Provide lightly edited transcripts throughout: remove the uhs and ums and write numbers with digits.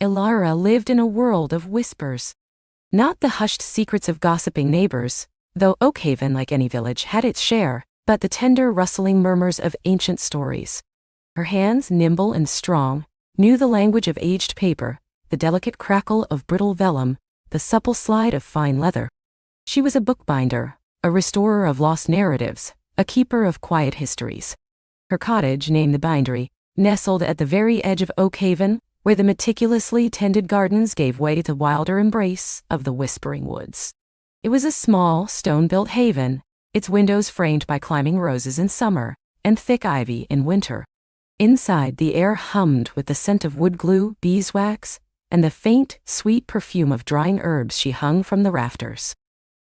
Ilara lived in a world of whispers. Not the hushed secrets of gossiping neighbors, though Oakhaven, like any village, had its share, but the tender rustling murmurs of ancient stories. Her hands, nimble and strong, knew the language of aged paper, the delicate crackle of brittle vellum, the supple slide of fine leather. She was a bookbinder, a restorer of lost narratives, a keeper of quiet histories. Her cottage, named the Bindery, nestled at the very edge of Oakhaven, where the meticulously tended gardens gave way to the wilder embrace of the whispering woods. It was a small, stone-built haven, its windows framed by climbing roses in summer and thick ivy in winter. Inside, the air hummed with the scent of wood glue, beeswax, and the faint, sweet perfume of drying herbs she hung from the rafters.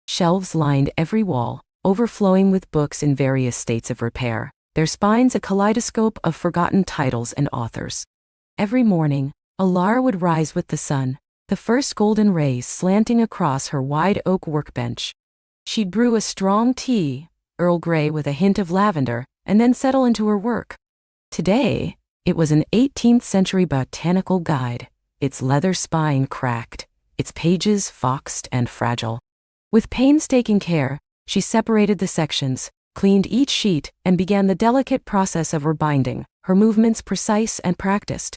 Shelves lined every wall, overflowing with books in various states of repair, their spines a kaleidoscope of forgotten titles and authors. Every morning, Ilara would rise with the sun, the first golden rays slanting across her wide oak workbench. She'd brew a strong tea, Earl Grey with a hint of lavender, and then settle into her work. Today, it was an 18th-century botanical guide, its leather spine cracked, its pages foxed and fragile. With painstaking care, she separated the sections, cleaned each sheet, and began the delicate process of rebinding, her movements precise and practiced.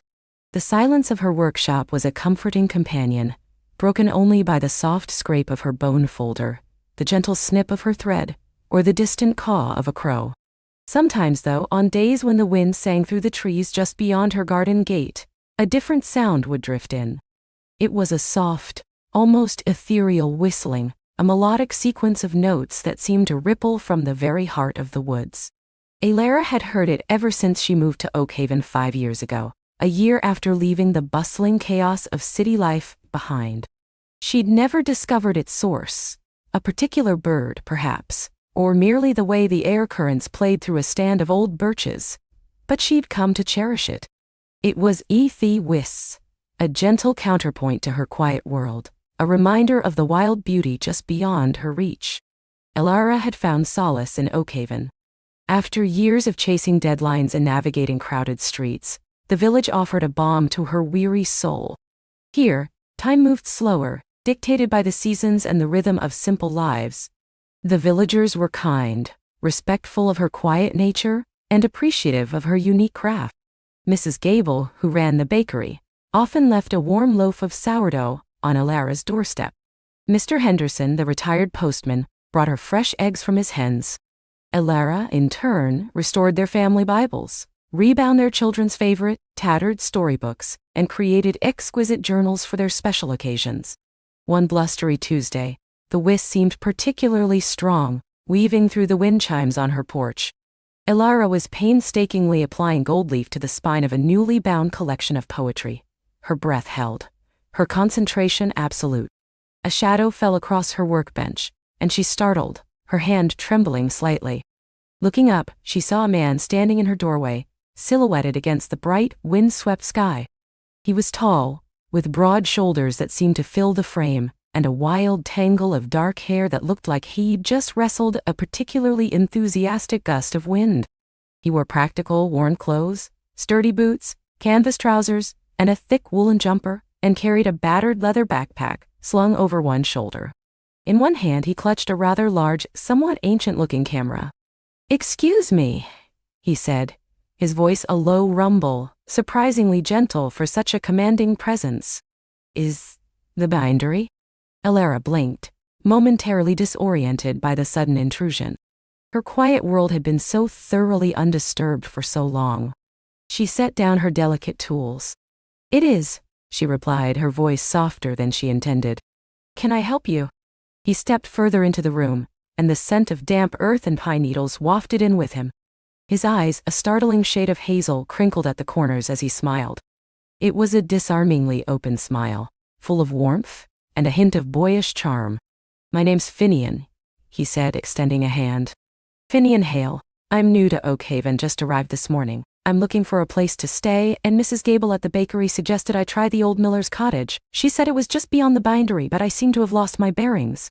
The silence of her workshop was a comforting companion, broken only by the soft scrape of her bone folder, the gentle snip of her thread, or the distant caw of a crow. Sometimes, though, on days when the wind sang through the trees just beyond her garden gate, a different sound would drift in. It was a soft, almost ethereal whistling, a melodic sequence of notes that seemed to ripple from the very heart of the woods. Ilara had heard it ever since she moved to Oakhaven 5 years ago, a year after leaving the bustling chaos of city life behind. She'd never discovered its source, a particular bird, perhaps, or merely the way the air currents played through a stand of old birches, but she'd come to cherish it. It was Whis, a gentle counterpoint to her quiet world, a reminder of the wild beauty just beyond her reach. Ilara had found solace in Oakhaven. After years of chasing deadlines and navigating crowded streets, the village offered a balm to her weary soul. Here, time moved slower, dictated by the seasons and the rhythm of simple lives. The villagers were kind, respectful of her quiet nature, and appreciative of her unique craft. Mrs. Gable, who ran the bakery, often left a warm loaf of sourdough on Ilara's doorstep. Mr. Henderson, the retired postman, brought her fresh eggs from his hens. Ilara, in turn, restored their family Bibles, rebound their children's favorite, tattered storybooks, and created exquisite journals for their special occasions. One blustery Tuesday, the Whis seemed particularly strong, weaving through the wind chimes on her porch. Ilara was painstakingly applying gold leaf to the spine of a newly bound collection of poetry. Her breath held, her concentration absolute. A shadow fell across her workbench, and she startled, her hand trembling slightly. Looking up, she saw a man standing in her doorway, silhouetted against the bright, wind-swept sky. He was tall, with broad shoulders that seemed to fill the frame, and a wild tangle of dark hair that looked like he'd just wrestled a particularly enthusiastic gust of wind. He wore practical, worn clothes, sturdy boots, canvas trousers, and a thick woolen jumper, and carried a battered leather backpack slung over one shoulder. In one hand he clutched a rather large, somewhat ancient-looking camera. "Excuse me," he said, his voice a low rumble, surprisingly gentle for such a commanding presence. "Is the Bindery?" Ilara blinked, momentarily disoriented by the sudden intrusion. Her quiet world had been so thoroughly undisturbed for so long. She set down her delicate tools. "It is," she replied, her voice softer than she intended. "Can I help you?" He stepped further into the room, and the scent of damp earth and pine needles wafted in with him. His eyes, a startling shade of hazel, crinkled at the corners as he smiled. It was a disarmingly open smile, full of warmth and a hint of boyish charm. "My name's Finian," he said, extending a hand. "Finian Hale. I'm new to Oakhaven, just arrived this morning. I'm looking for a place to stay, and Mrs. Gable at the bakery suggested I try the old miller's cottage. She said it was just beyond the Bindery, but I seem to have lost my bearings."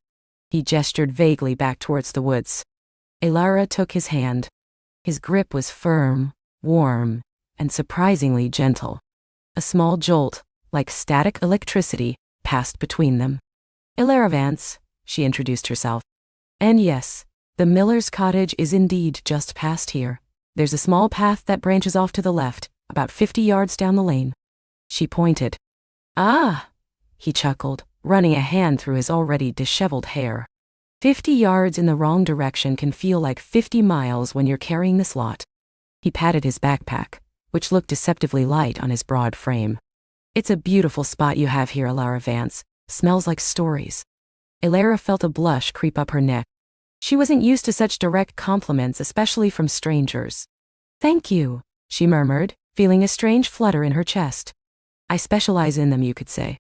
He gestured vaguely back towards the woods. Ilara took his hand. His grip was firm, warm, and surprisingly gentle. A small jolt, like static electricity, passed between them. "Ilara Vance," she introduced herself. "And yes, the miller's cottage is indeed just past here. There's a small path that branches off to the left, about 50 yards down the lane." She pointed. "Ah," he chuckled, running a hand through his already disheveled hair. 50 yards in the wrong direction can feel like 50 miles when you're carrying this lot." He patted his backpack, which looked deceptively light on his broad frame. "It's a beautiful spot you have here, Ilara Vance. Smells like stories." Ilara felt a blush creep up her neck. She wasn't used to such direct compliments, especially from strangers. "Thank you," she murmured, feeling a strange flutter in her chest. "I specialize in them, you could say."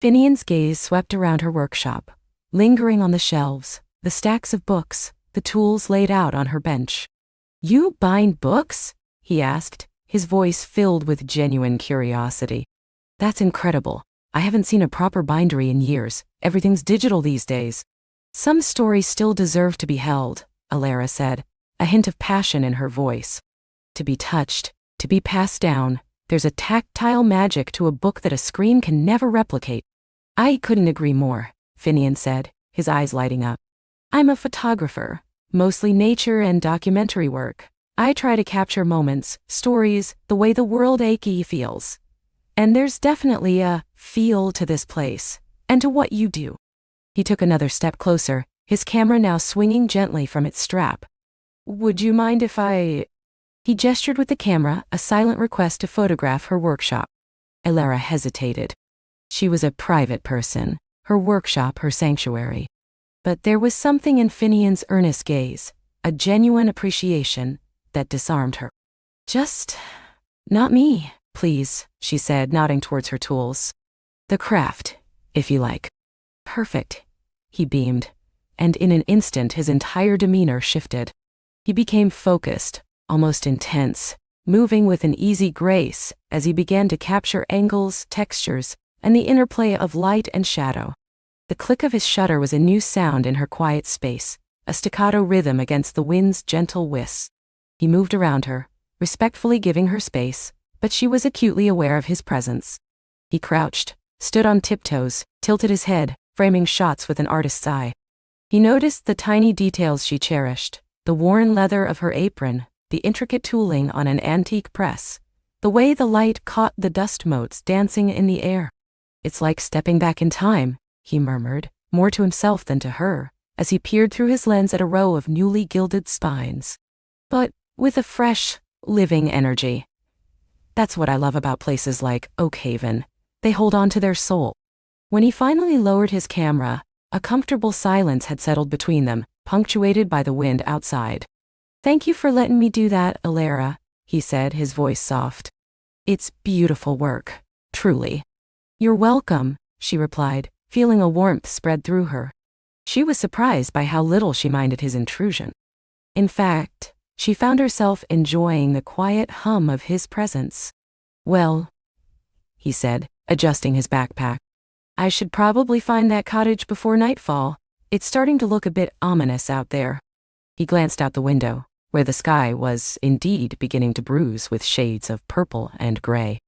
Finian's gaze swept around her workshop, lingering on the shelves, the stacks of books, the tools laid out on her bench. "You bind books?" he asked, his voice filled with genuine curiosity. "That's incredible. I haven't seen a proper bindery in years. Everything's digital these days." "Some stories still deserve to be held," Ilara said, a hint of passion in her voice. "To be touched, to be passed down. There's a tactile magic to a book that a screen can never replicate." "I couldn't agree more," Finian said, his eyes lighting up. "I'm a photographer, mostly nature and documentary work. I try to capture moments, stories, the way the world achy feels. And there's definitely a feel to this place, and to what you do." He took another step closer, his camera now swinging gently from its strap. "Would you mind if I—" He gestured with the camera, a silent request to photograph her workshop. Ilara hesitated. She was a private person, her workshop her sanctuary. But there was something in Finian's earnest gaze, a genuine appreciation, that disarmed her. "Just not me, please," she said, nodding towards her tools. "The craft, if you like." "Perfect," he beamed, and in an instant his entire demeanor shifted. He became focused, almost intense, moving with an easy grace as he began to capture angles, textures, and the interplay of light and shadow. The click of his shutter was a new sound in her quiet space, a staccato rhythm against the wind's gentle whis. He moved around her, respectfully giving her space, but she was acutely aware of his presence. He crouched, stood on tiptoes, tilted his head, framing shots with an artist's eye. He noticed the tiny details she cherished, the worn leather of her apron, the intricate tooling on an antique press, the way the light caught the dust motes dancing in the air. "It's like stepping back in time," he murmured, more to himself than to her, as he peered through his lens at a row of newly gilded spines. "But with a fresh, living energy. That's what I love about places like Oakhaven. They hold on to their soul." When he finally lowered his camera, a comfortable silence had settled between them, punctuated by the wind outside. "Thank you for letting me do that, Ilara," he said, his voice soft. "It's beautiful work, truly." "You're welcome," she replied, feeling a warmth spread through her. She was surprised by how little she minded his intrusion. In fact, she found herself enjoying the quiet hum of his presence. "Well," he said, adjusting his backpack, "I should probably find that cottage before nightfall. It's starting to look a bit ominous out there." He glanced out the window, where the sky was indeed beginning to bruise with shades of purple and gray.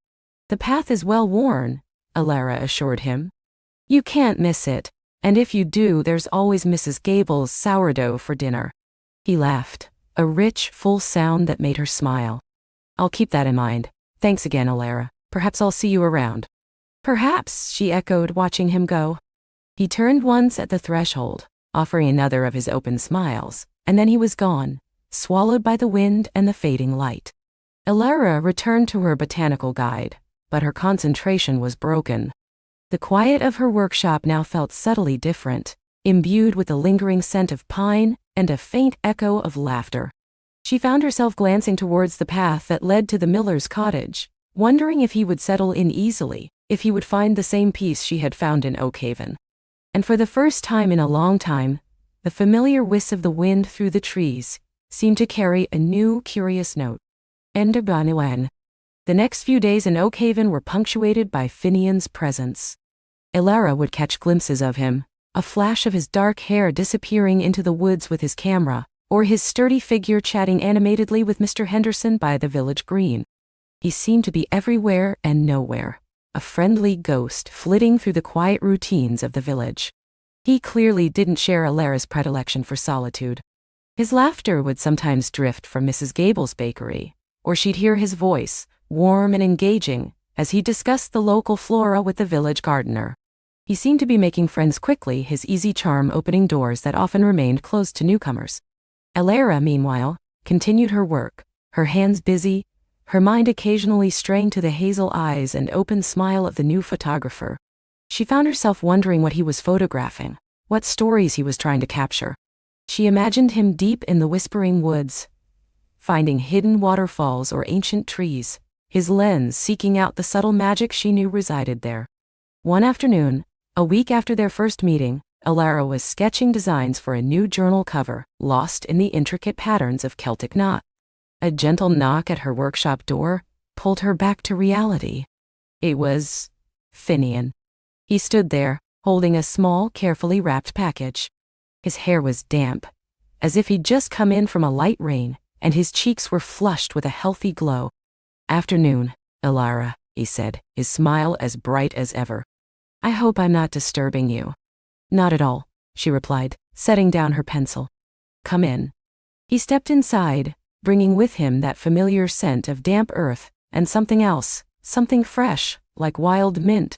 "The path is well worn," Ilara assured him. "You can't miss it, and if you do, there's always Mrs. Gable's sourdough for dinner." He laughed, a rich, full sound that made her smile. "I'll keep that in mind. Thanks again, Ilara. Perhaps I'll see you around." "Perhaps," she echoed, watching him go. He turned once at the threshold, offering another of his open smiles, and then he was gone, swallowed by the wind and the fading light. Ilara returned to her botanical guide, but her concentration was broken. The quiet of her workshop now felt subtly different, imbued with a lingering scent of pine and a faint echo of laughter. She found herself glancing towards the path that led to the miller's cottage, wondering if he would settle in easily, if he would find the same peace she had found in Oakhaven. And for the first time in a long time, the familiar whis of the wind through the trees seemed to carry a new, curious note. The next few days in Oakhaven were punctuated by Finian's presence. Ilara would catch glimpses of him, a flash of his dark hair disappearing into the woods with his camera, or his sturdy figure chatting animatedly with Mr. Henderson by the village green. He seemed to be everywhere and nowhere, a friendly ghost flitting through the quiet routines of the village. He clearly didn't share Alara's predilection for solitude. His laughter would sometimes drift from Mrs. Gable's bakery, or she'd hear his voice, warm and engaging, as he discussed the local flora with the village gardener. He seemed to be making friends quickly, his easy charm opening doors that often remained closed to newcomers. Alara, meanwhile, continued her work, her hands busy, her mind occasionally straying to the hazel eyes and open smile of the new photographer. She found herself wondering what he was photographing, what stories he was trying to capture. She imagined him deep in the whispering woods, finding hidden waterfalls or ancient trees, his lens seeking out the subtle magic she knew resided there. One afternoon, a week after their first meeting, Alara was sketching designs for a new journal cover, lost in the intricate patterns of Celtic knot. A gentle knock at her workshop door pulled her back to reality. It was Finian. He stood there, holding a small, carefully wrapped package. His hair was damp, as if he'd just come in from a light rain, and his cheeks were flushed with a healthy glow. "Afternoon, Alara," he said, his smile as bright as ever. "I hope I'm not disturbing you." "Not at all," she replied, setting down her pencil. "Come in." He stepped inside, bringing with him that familiar scent of damp earth, and something else, something fresh, like wild mint.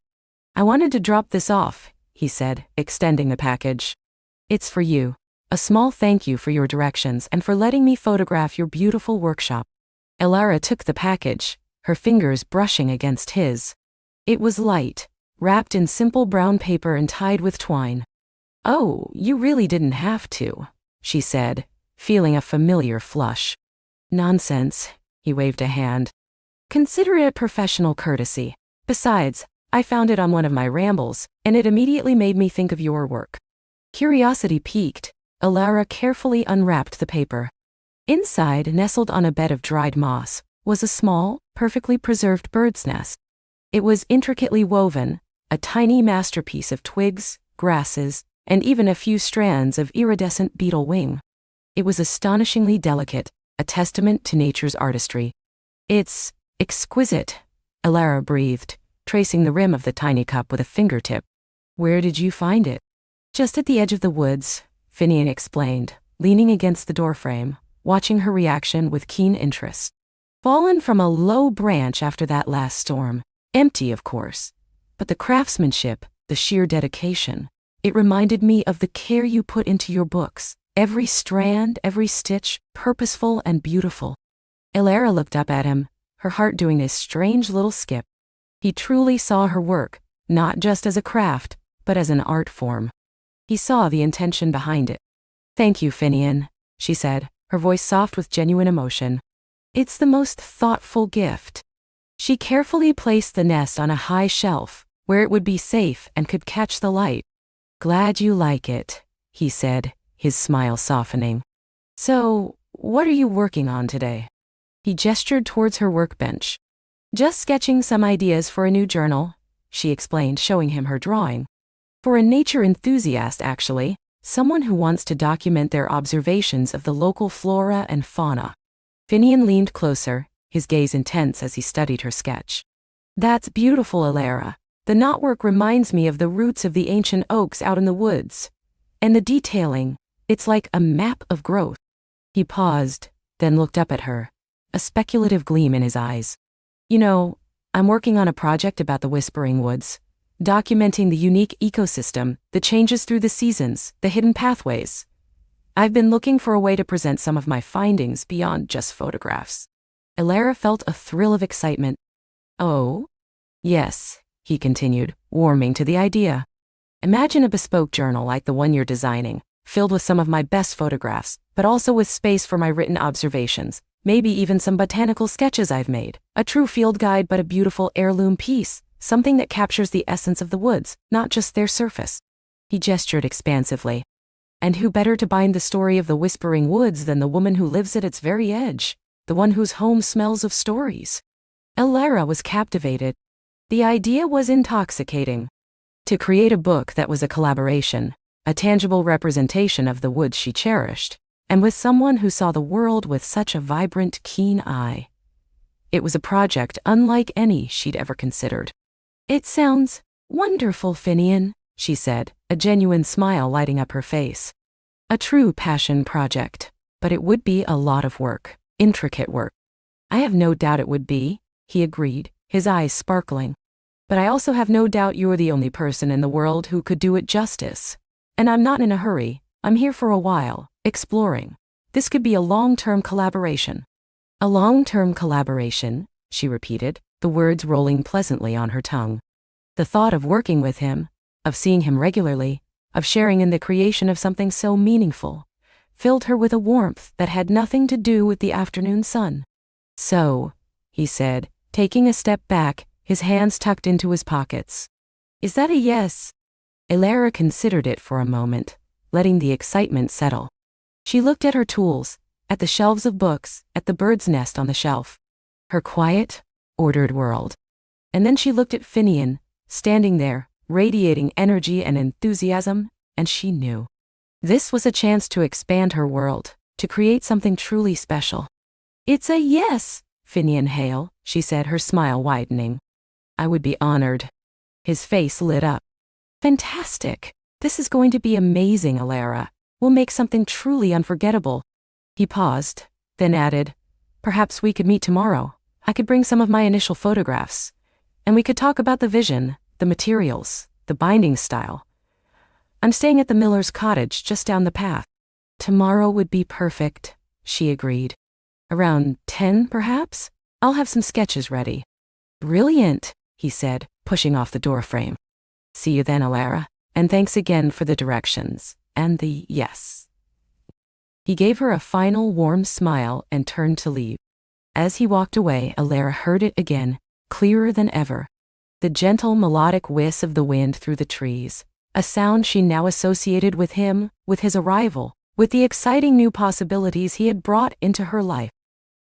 "I wanted to drop this off," he said, extending the package. "It's for you. A small thank you for your directions and for letting me photograph your beautiful workshop." Alara took the package, her fingers brushing against his. It was light, wrapped in simple brown paper and tied with twine. "Oh, you really didn't have to," she said, feeling a familiar flush. "Nonsense," he waved a hand. "Consider it a professional courtesy. Besides, I found it on one of my rambles, and it immediately made me think of your work." Curiosity piqued, Alara carefully unwrapped the paper. Inside, nestled on a bed of dried moss, was a small, perfectly preserved bird's nest. It was intricately woven, a tiny masterpiece of twigs, grasses, and even a few strands of iridescent beetle wing. It was astonishingly delicate, a testament to nature's artistry. "It's exquisite," Alara breathed, tracing the rim of the tiny cup with a fingertip. "Where did you find it?" "Just at the edge of the woods," Finian explained, leaning against the doorframe, watching her reaction with keen interest. "Fallen from a low branch after that last storm. Empty, of course. But the craftsmanship, the sheer dedication, it reminded me of the care you put into your books. Every strand, every stitch, purposeful and beautiful." Alara looked up at him, her heart doing this strange little skip. He truly saw her work, not just as a craft, but as an art form. He saw the intention behind it. "Thank you, Finian," she said, her voice soft with genuine emotion. "It's the most thoughtful gift." She carefully placed the nest on a high shelf, where it would be safe and could catch the light. "Glad you like it," he said, his smile softening. "So, what are you working on today?" He gestured towards her workbench. "Just sketching some ideas for a new journal," she explained, showing him her drawing. "For a nature enthusiast, actually, someone who wants to document their observations of the local flora and fauna." Finian leaned closer, his gaze intense as he studied her sketch. "That's beautiful, Alara. The knotwork reminds me of the roots of the ancient oaks out in the woods. And the detailing, it's like a map of growth." He paused, then looked up at her, a speculative gleam in his eyes. "You know, I'm working on a project about the Whispering Woods, documenting the unique ecosystem, the changes through the seasons, the hidden pathways. I've been looking for a way to present some of my findings beyond just photographs." Alara felt a thrill of excitement. "Oh? Yes," he continued, warming to the idea. "Imagine a bespoke journal like the one you're designing, filled with some of my best photographs, but also with space for my written observations, maybe even some botanical sketches I've made, a true field guide but a beautiful heirloom piece, something that captures the essence of the woods, not just their surface." He gestured expansively. "And who better to bind the story of the Whispering Woods than the woman who lives at its very edge, the one whose home smells of stories?" Alara was captivated. The idea was intoxicating. To create a book that was a collaboration, a tangible representation of the woods she cherished, and with someone who saw the world with such a vibrant, keen eye. It was a project unlike any she'd ever considered. It sounds wonderful, Finian, she said, a genuine smile lighting up her face. A true passion project, but it would be a lot of work, intricate work. I have no doubt it would be, he agreed, his eyes sparkling. But I also have no doubt you're the only person in the world who could do it justice. And I'm not in a hurry, I'm here for a while, exploring. This could be a long-term collaboration. A long-term collaboration, she repeated, the words rolling pleasantly on her tongue. The thought of working with him, of seeing him regularly, of sharing in the creation of something so meaningful, filled her with a warmth that had nothing to do with the afternoon sun. So, he said, taking a step back, his hands tucked into his pockets. Is that a yes? Elara considered it for a moment, letting the excitement settle. She looked at her tools, at the shelves of books, at the bird's nest on the shelf. Her quiet, ordered world. And then she looked at Finian, standing there, radiating energy and enthusiasm, and she knew. This was a chance to expand her world, to create something truly special. It's a yes, Finian Hale, she said, her smile widening. I would be honored. His face lit up. Fantastic. This is going to be amazing, Elara. We'll make something truly unforgettable. He paused, then added, perhaps we could meet tomorrow. I could bring some of my initial photographs. And we could talk about the vision, the materials, the binding style. I'm staying at the Miller's cottage just down the path. Tomorrow would be perfect, she agreed. Around 10, perhaps? I'll have some sketches ready. Brilliant, he said, pushing off the doorframe. See you then, Elara, and thanks again for the directions, and the yes. He gave her a final warm smile and turned to leave. As he walked away, Elara heard it again, clearer than ever. The gentle melodic whis of the wind through the trees, a sound she now associated with him, with his arrival, with the exciting new possibilities he had brought into her life.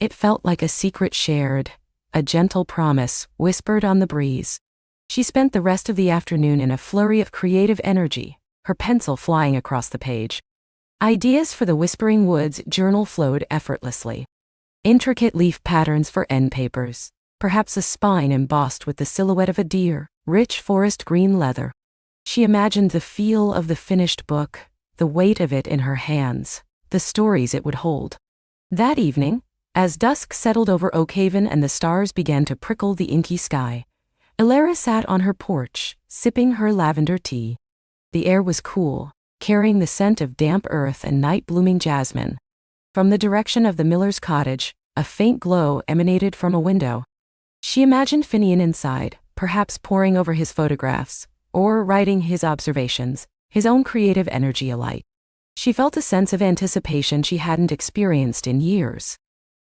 It felt like a secret shared, a gentle promise whispered on the breeze. She spent the rest of the afternoon in a flurry of creative energy, her pencil flying across the page. Ideas for the Whispering Woods journal flowed effortlessly. Intricate leaf patterns for end papers, perhaps a spine embossed with the silhouette of a deer, rich forest green leather. She imagined the feel of the finished book, the weight of it in her hands, the stories it would hold. That evening, as dusk settled over Oakhaven and the stars began to prickle the inky sky, Elara sat on her porch, sipping her lavender tea. The air was cool, carrying the scent of damp earth and night-blooming jasmine. From the direction of the Miller's cottage, a faint glow emanated from a window. She imagined Finian inside, perhaps poring over his photographs, or writing his observations, his own creative energy alight. She felt a sense of anticipation she hadn't experienced in years.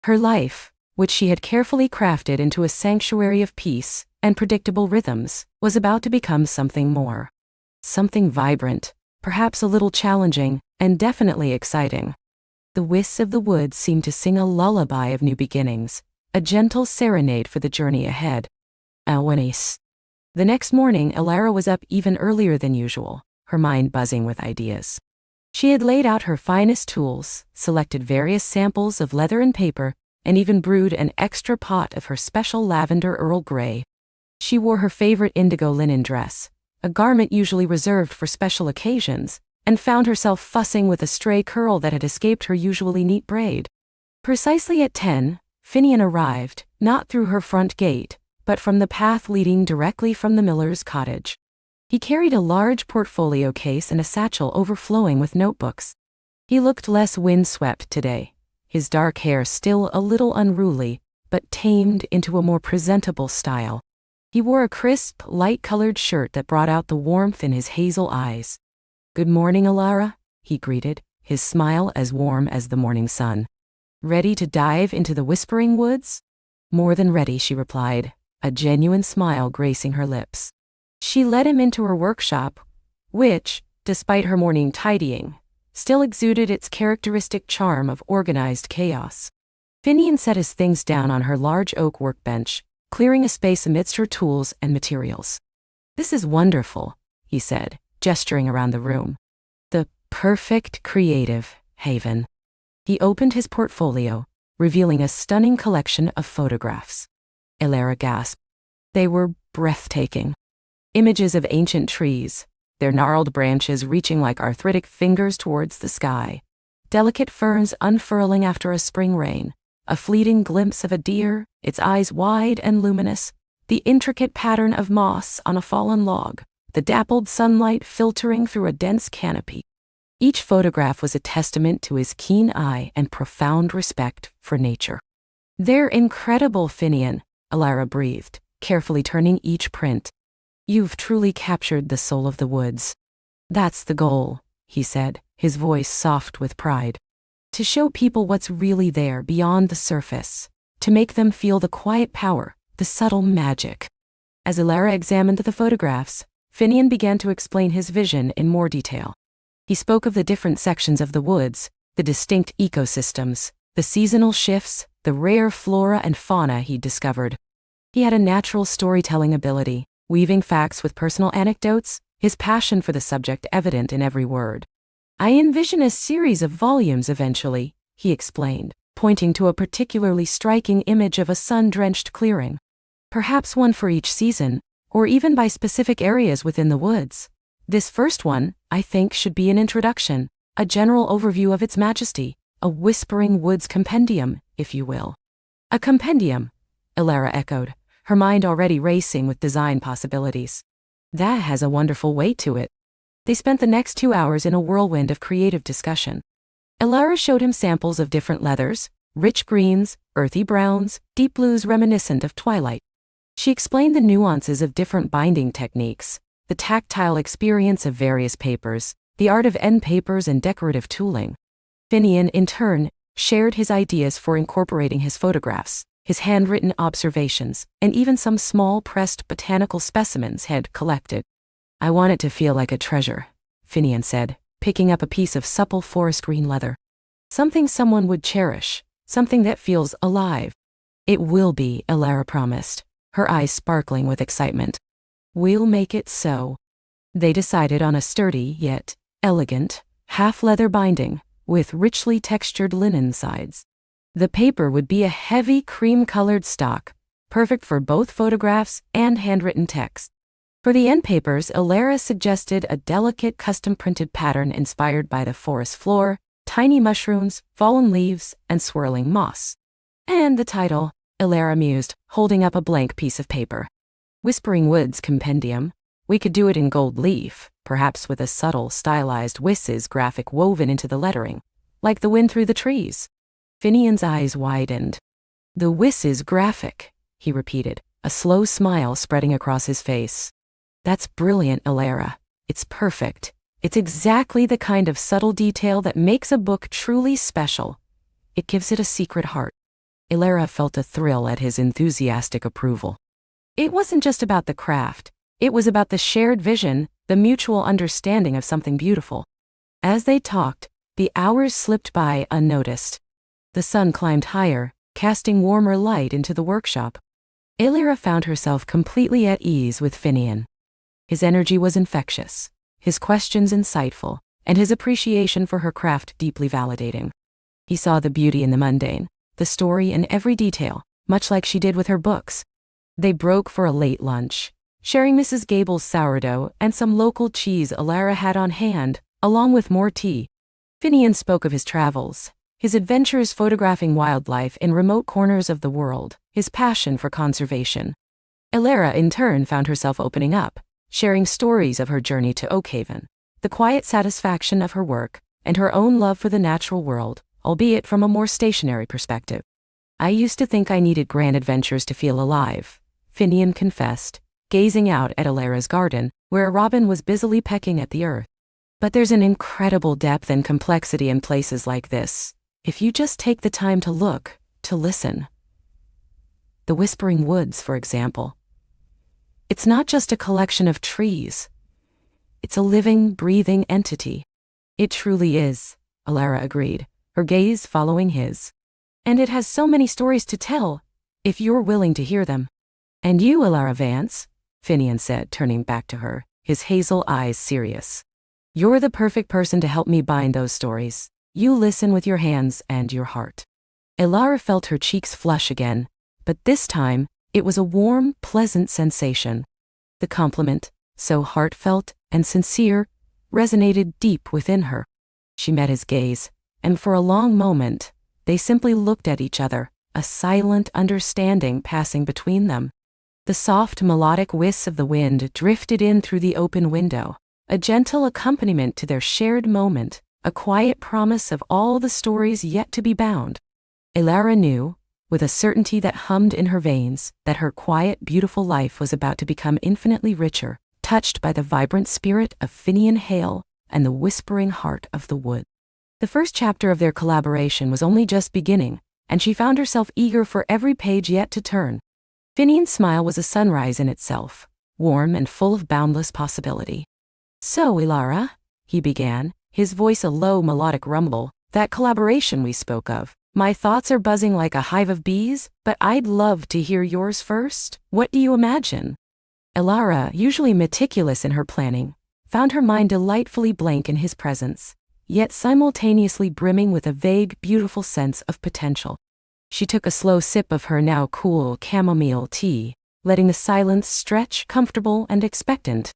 Her life, which she had carefully crafted into a sanctuary of peace and predictable rhythms, was about to become something more. Something vibrant, perhaps a little challenging, and definitely exciting. The whis of the woods seemed to sing a lullaby of new beginnings, a gentle serenade for the journey ahead. Alwanis. The next morning, Elara was up even earlier than usual, her mind buzzing with ideas. She had laid out her finest tools, selected various samples of leather and paper, and even brewed an extra pot of her special lavender Earl Grey. She wore her favorite indigo linen dress, a garment usually reserved for special occasions, and found herself fussing with a stray curl that had escaped her usually neat braid. Precisely at 10, Finian arrived, not through her front gate, but from the path leading directly from the Miller's cottage. He carried a large portfolio case and a satchel overflowing with notebooks. He looked less windswept today, his dark hair still a little unruly, but tamed into a more presentable style. He wore a crisp, light-colored shirt that brought out the warmth in his hazel eyes. "Good morning, Elara," he greeted, his smile as warm as the morning sun. "Ready to dive into the Whispering Woods?" "More than ready," she replied, a genuine smile gracing her lips. She led him into her workshop, which, despite her morning tidying, still exuded its characteristic charm of organized chaos. Finian set his things down on her large oak workbench, clearing a space amidst her tools and materials. "This is wonderful," he said, gesturing around the room. "The perfect creative haven." He opened his portfolio, revealing a stunning collection of photographs. Elara gasped. They were breathtaking. Images of ancient trees, their gnarled branches reaching like arthritic fingers towards the sky. Delicate ferns unfurling after a spring rain. A fleeting glimpse of a deer, its eyes wide and luminous. The intricate pattern of moss on a fallen log. The dappled sunlight filtering through a dense canopy. Each photograph was a testament to his keen eye and profound respect for nature. "They're incredible, Finian," Alara breathed, carefully turning each print. "You've truly captured the soul of the woods." "That's the goal," he said, his voice soft with pride. "To show people what's really there beyond the surface. To make them feel the quiet power, the subtle magic." As Alara examined the photographs, Finian began to explain his vision in more detail. He spoke of the different sections of the woods, the distinct ecosystems, the seasonal shifts, the rare flora and fauna he'd discovered. He had a natural storytelling ability, weaving facts with personal anecdotes, his passion for the subject evident in every word. "I envision a series of volumes eventually," he explained, pointing to a particularly striking image of a sun-drenched clearing. "Perhaps one for each season, or even by specific areas within the woods. This first one, I think, should be an introduction, a general overview of its majesty, a Whispering Woods compendium, if you will." "A compendium," Alara echoed, her mind already racing with design possibilities. "That has a wonderful weight to it." They spent the next 2 hours in a whirlwind of creative discussion. Alara showed him samples of different leathers, rich greens, earthy browns, deep blues reminiscent of twilight. She explained the nuances of different binding techniques, the tactile experience of various papers, the art of end papers and decorative tooling. Finian, in turn, shared his ideas for incorporating his photographs, his handwritten observations, and even some small pressed botanical specimens he'd collected. "I want it to feel like a treasure," Finian said, picking up a piece of supple forest green leather. "Something someone would cherish, something that feels alive." "It will be," Alara promised, her eyes sparkling with excitement. "We'll make it so." They decided on a sturdy yet elegant half-leather binding with richly textured linen sides. The paper would be a heavy cream-colored stock, perfect for both photographs and handwritten text. For the end papers, Alara suggested a delicate custom-printed pattern inspired by the forest floor, tiny mushrooms, fallen leaves, and swirling moss. "And the title," Alara mused, holding up a blank piece of paper. "Whispering Woods Compendium. We could do it in gold leaf, perhaps with a subtle, stylized Whis graphic woven into the lettering, like the wind through the trees." Finian's eyes widened. "The Whis graphic," he repeated, a slow smile spreading across his face. "That's brilliant, Alara. It's perfect. It's exactly the kind of subtle detail that makes a book truly special. It gives it a secret heart." Alara felt a thrill at his enthusiastic approval. It wasn't just about the craft. It was about the shared vision, the mutual understanding of something beautiful. As they talked, the hours slipped by unnoticed. The sun climbed higher, casting warmer light into the workshop. Alara found herself completely at ease with Finian. His energy was infectious, his questions insightful, and his appreciation for her craft deeply validating. He saw the beauty in the mundane, the story in every detail, much like she did with her books. They broke for a late lunch, sharing Mrs. Gable's sourdough and some local cheese Alara had on hand, along with more tea. Finian spoke of his travels, his adventures photographing wildlife in remote corners of the world, his passion for conservation. Alara, in turn, found herself opening up, sharing stories of her journey to Oakhaven, the quiet satisfaction of her work, and her own love for the natural world, albeit from a more stationary perspective. "I used to think I needed grand adventures to feel alive," Finian confessed, gazing out at Alara's garden, where a robin was busily pecking at the earth. "But there's an incredible depth and complexity in places like this, if you just take the time to look, to listen. The Whispering Woods, for example. It's not just a collection of trees. It's a living, breathing entity." "It truly is," Alara agreed, her gaze following his. "And it has so many stories to tell, if you're willing to hear them." "And you, Alara Vance," Finian said, turning back to her, his hazel eyes serious. "You're the perfect person to help me bind those stories. You listen with your hands and your heart." Alara felt her cheeks flush again, but this time, it was a warm, pleasant sensation. The compliment, so heartfelt and sincere, resonated deep within her. She met his gaze, and for a long moment, they simply looked at each other, a silent understanding passing between them. The soft melodic whis of the wind drifted in through the open window, a gentle accompaniment to their shared moment, a quiet promise of all the stories yet to be bound. Elara knew, with a certainty that hummed in her veins, that her quiet, beautiful life was about to become infinitely richer, touched by the vibrant spirit of Finian Hale and the whispering heart of the wood. The first chapter of their collaboration was only just beginning, and she found herself eager for every page yet to turn. Finian's smile was a sunrise in itself, warm and full of boundless possibility. "So, Elara," he began, his voice a low melodic rumble, "that collaboration we spoke of. My thoughts are buzzing like a hive of bees, but I'd love to hear yours first. What do you imagine?" Elara, usually meticulous in her planning, found her mind delightfully blank in his presence, yet simultaneously brimming with a vague, beautiful sense of potential. She took a slow sip of her now cool chamomile tea, letting the silence stretch comfortable and expectant.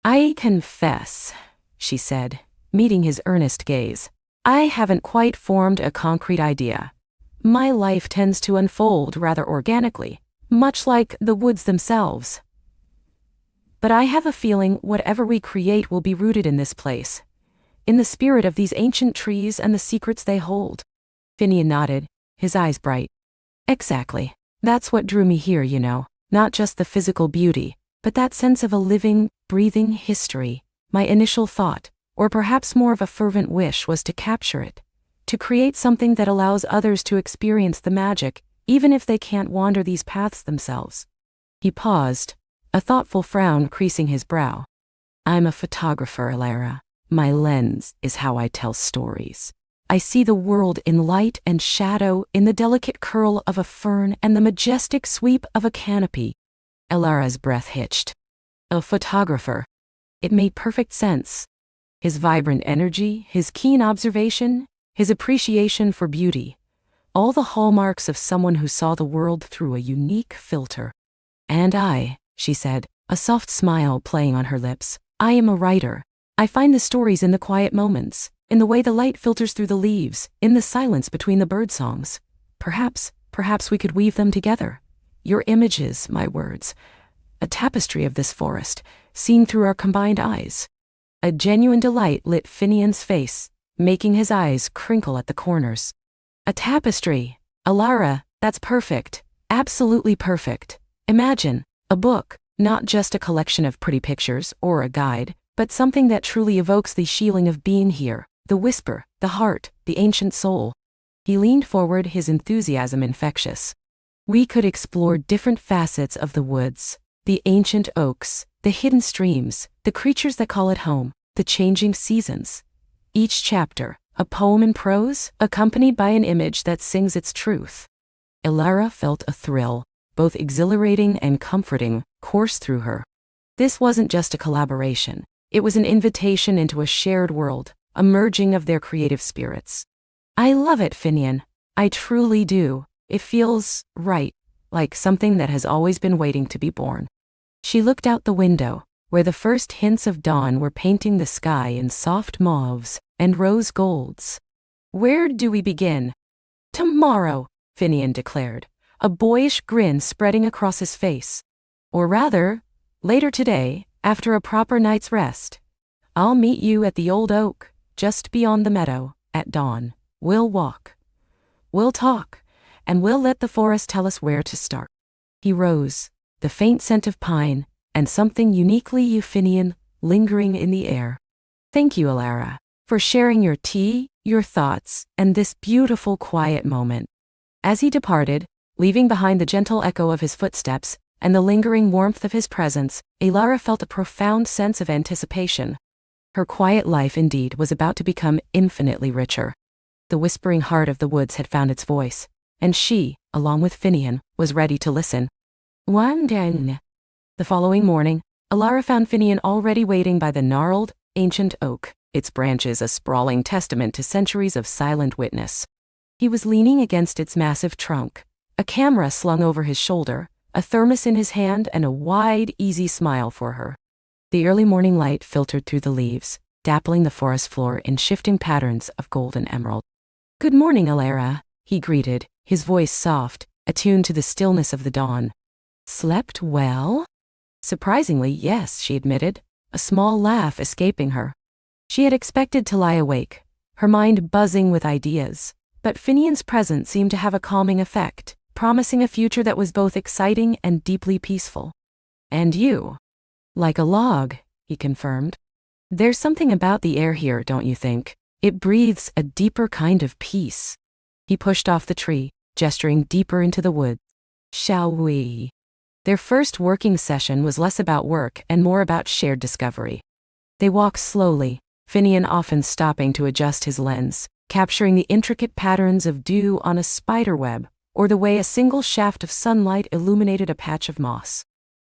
"I confess," she said, meeting his earnest gaze, "I haven't quite formed a concrete idea. My life tends to unfold rather organically, much like the woods themselves. But I have a feeling whatever we create will be rooted in this place, in the spirit of these ancient trees and the secrets they hold." Finian nodded, his eyes bright. "Exactly. That's what drew me here, you know, not just the physical beauty, but that sense of a living, breathing history. My initial thought, or perhaps more of a fervent wish, was to capture it, to create something that allows others to experience the magic, even if they can't wander these paths themselves." He paused, a thoughtful frown creasing his brow. "I'm a photographer, Elara. My lens is how I tell stories. I see the world in light and shadow, in the delicate curl of a fern and the majestic sweep of a canopy." Elara's breath hitched. A photographer. It made perfect sense. His vibrant energy, his keen observation, his appreciation for beauty, all the hallmarks of someone who saw the world through a unique filter. "And I," she said, a soft smile playing on her lips, "I am a writer. I find the stories in the quiet moments, in the way the light filters through the leaves, in the silence between the bird songs. Perhaps we could weave them together. Your images, my words. A tapestry of this forest, seen through our combined eyes." A genuine delight lit Finian's face, making his eyes crinkle at the corners. "A tapestry. Elara, that's perfect. Absolutely perfect. Imagine, a book, not just a collection of pretty pictures or a guide, but something that truly evokes the feeling of being here, the whisper, the heart, the ancient soul." He leaned forward, his enthusiasm infectious. "We could explore different facets of the woods, the ancient oaks, the hidden streams, the creatures that call it home, the changing seasons. Each chapter, a poem in prose, accompanied by an image that sings its truth." Elara felt a thrill, both exhilarating and comforting, course through her. This wasn't just a collaboration. It was an invitation into a shared world, a merging of their creative spirits. "I love it, Finian. I truly do. It feels right, like something that has always been waiting to be born." She looked out the window, where the first hints of dawn were painting the sky in soft mauves and rose golds. "Where do we begin?" "Tomorrow," Finian declared, a boyish grin spreading across his face. "Or rather, later today, after a proper night's rest. I'll meet you at the old oak, just beyond the meadow, at dawn. We'll walk. We'll talk, and we'll let the forest tell us where to start." He rose, the faint scent of pine, and something uniquely Euphinian lingering in the air. "Thank you, Elara, for sharing your tea, your thoughts, and this beautiful quiet moment." As he departed, leaving behind the gentle echo of his footsteps and the lingering warmth of his presence, Elara felt a profound sense of anticipation. Her quiet life indeed was about to become infinitely richer. The whispering heart of the woods had found its voice, and she, along with Finian, was ready to listen. One day, the following morning, Elara found Finian already waiting by the gnarled, ancient oak, its branches a sprawling testament to centuries of silent witness. He was leaning against its massive trunk, a camera slung over his shoulder, a thermos in his hand, and a wide, easy smile for her. The early morning light filtered through the leaves, dappling the forest floor in shifting patterns of gold and emerald. "Good morning, Alara," he greeted, his voice soft, attuned to the stillness of the dawn. "Slept well?" "Surprisingly, yes," she admitted, a small laugh escaping her. She had expected to lie awake, her mind buzzing with ideas, but Finian's presence seemed to have a calming effect, promising a future that was both exciting and deeply peaceful. "And you?" "Like a log," he confirmed. "There's something about the air here, don't you think? It breathes a deeper kind of peace." He pushed off the tree, gesturing deeper into the woods. "Shall we?" Their first working session was less about work and more about shared discovery. They walked slowly, Finian often stopping to adjust his lens, capturing the intricate patterns of dew on a spider web, or the way a single shaft of sunlight illuminated a patch of moss.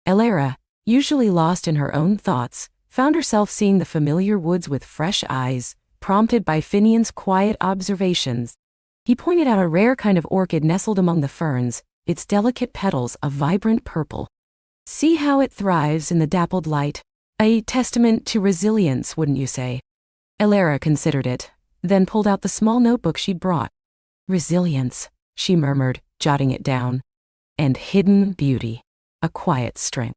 Alara, usually lost in her own thoughts, found herself seeing the familiar woods with fresh eyes, prompted by Finian's quiet observations. He pointed out a rare kind of orchid nestled among the ferns, its delicate petals a vibrant purple. "See how it thrives in the dappled light? A testament to resilience, wouldn't you say?" Alara considered it, then pulled out the small notebook she'd brought. "Resilience," she murmured, jotting it down. "And hidden beauty, a quiet strength."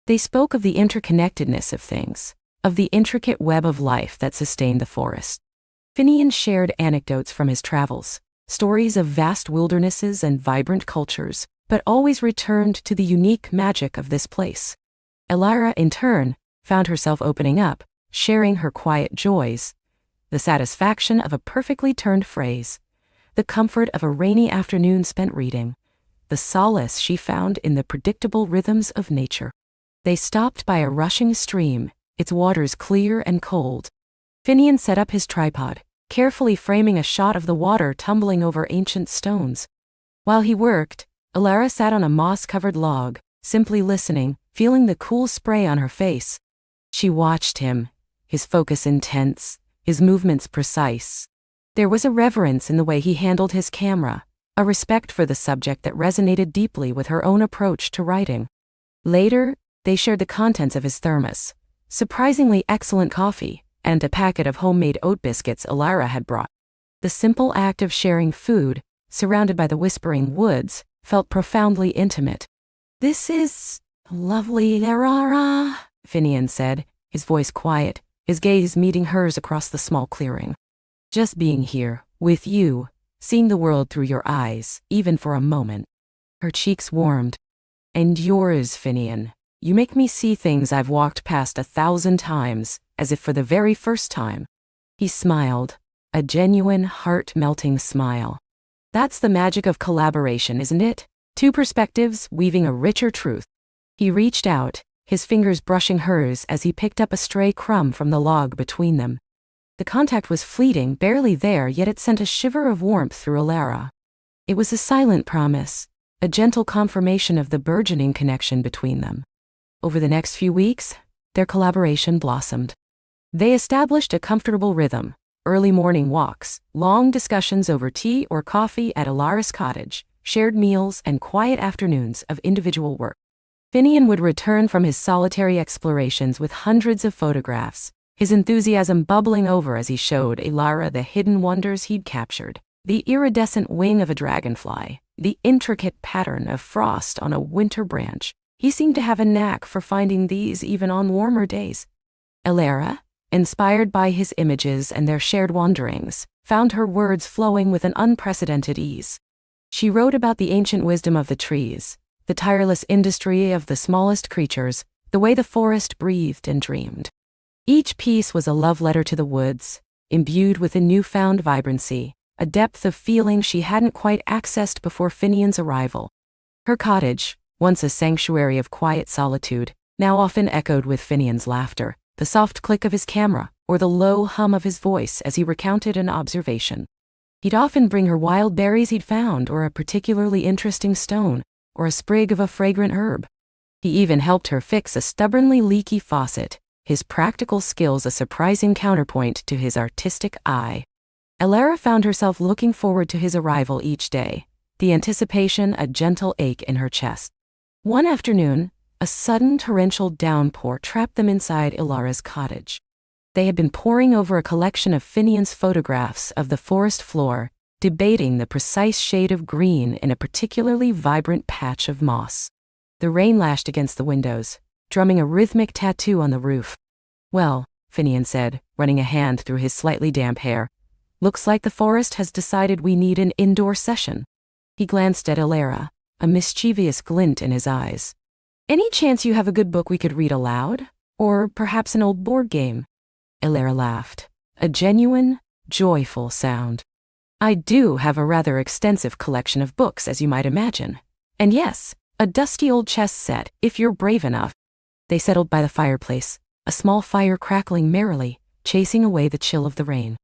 They spoke of the interconnectedness of things, of the intricate web of life that sustained the forest. Finian shared anecdotes from his travels, stories of vast wildernesses and vibrant cultures, but always returned to the unique magic of this place. Alara, in turn, found herself opening up, sharing her quiet joys, the satisfaction of a perfectly turned phrase, the comfort of a rainy afternoon spent reading, the solace she found in the predictable rhythms of nature. They stopped by a rushing stream, its waters clear and cold. Finian set up his tripod, carefully framing a shot of the water tumbling over ancient stones. While he worked, Alara sat on a moss-covered log, simply listening, feeling the cool spray on her face. She watched him, his focus intense, his movements precise. There was a reverence in the way he handled his camera, a respect for the subject that resonated deeply with her own approach to writing. Later, they shared the contents of his thermos, surprisingly excellent coffee, and a packet of homemade oat biscuits Alara had brought. The simple act of sharing food, surrounded by the whispering woods, felt profoundly intimate. "This is lovely, Alara," Finian said, his voice quiet, his gaze meeting hers across the small clearing. "Just being here, with you, seeing the world through your eyes, even for a moment." Her cheeks warmed. "And yours, Finian. You make me see things I've walked past 1,000 times, as if for the very first time." He smiled, a genuine, heart-melting smile. "That's the magic of collaboration, isn't it? Two perspectives weaving a richer truth." He reached out, his fingers brushing hers as he picked up a stray crumb from the log between them. The contact was fleeting, barely there, yet it sent a shiver of warmth through Alara. It was a silent promise, a gentle confirmation of the burgeoning connection between them. Over the next few weeks, their collaboration blossomed. They established a comfortable rhythm, early morning walks, long discussions over tea or coffee at Alara's cottage, shared meals, and quiet afternoons of individual work. Finian would return from his solitary explorations with hundreds of photographs, his enthusiasm bubbling over as he showed Alara the hidden wonders he'd captured, the iridescent wing of a dragonfly, the intricate pattern of frost on a winter branch. He seemed to have a knack for finding these even on warmer days. Alara, inspired by his images and their shared wanderings, found her words flowing with an unprecedented ease. She wrote about the ancient wisdom of the trees, the tireless industry of the smallest creatures, the way the forest breathed and dreamed. Each piece was a love letter to the woods, imbued with a newfound vibrancy, a depth of feeling she hadn't quite accessed before Finian's arrival. Her cottage, once a sanctuary of quiet solitude, now often echoed with Finian's laughter, the soft click of his camera, or the low hum of his voice as he recounted an observation. He'd often bring her wild berries he'd found, or a particularly interesting stone, or a sprig of a fragrant herb. He even helped her fix a stubbornly leaky faucet, his practical skills a surprising counterpoint to his artistic eye. Alara found herself looking forward to his arrival each day, the anticipation a gentle ache in her chest. One afternoon, a sudden torrential downpour trapped them inside Ilara's cottage. They had been poring over a collection of Finian's photographs of the forest floor, debating the precise shade of green in a particularly vibrant patch of moss. The rain lashed against the windows, drumming a rhythmic tattoo on the roof. "Well," Finian said, running a hand through his slightly damp hair, "looks like the forest has decided we need an indoor session." He glanced at Ilara, a mischievous glint in his eyes. "Any chance you have a good book we could read aloud? Or perhaps an old board game?" Ilara laughed, a genuine, joyful sound. "I do have a rather extensive collection of books, as you might imagine. And yes, a dusty old chess set, if you're brave enough." They settled by the fireplace, a small fire crackling merrily, chasing away the chill of the rain.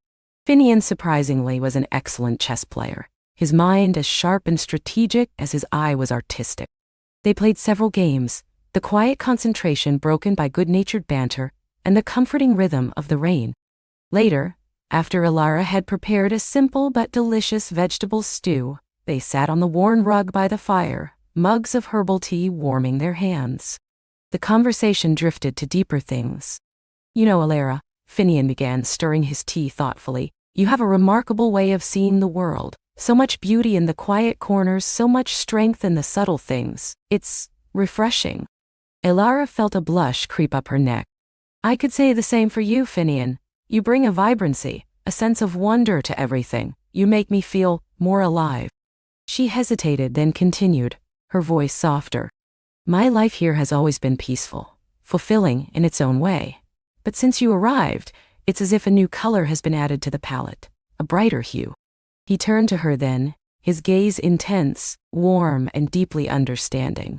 Finian, surprisingly, was an excellent chess player, his mind as sharp and strategic as his eye was artistic. They played several games, the quiet concentration broken by good-natured banter and the comforting rhythm of the rain. Later, after Ilara had prepared a simple but delicious vegetable stew, they sat on the worn rug by the fire, mugs of herbal tea warming their hands. The conversation drifted to deeper things. "You know, Ilara," Finian began, stirring his tea thoughtfully, "you have a remarkable way of seeing the world. So much beauty in the quiet corners, so much strength in the subtle things. It's refreshing." Ilara felt a blush creep up her neck. "I could say the same for you, Finian. You bring a vibrancy, a sense of wonder to everything. You make me feel more alive." She hesitated, then continued, her voice softer. "My life here has always been peaceful, fulfilling in its own way. But since you arrived, it's as if a new color has been added to the palette, a brighter hue." He turned to her then, his gaze intense, warm, and deeply understanding.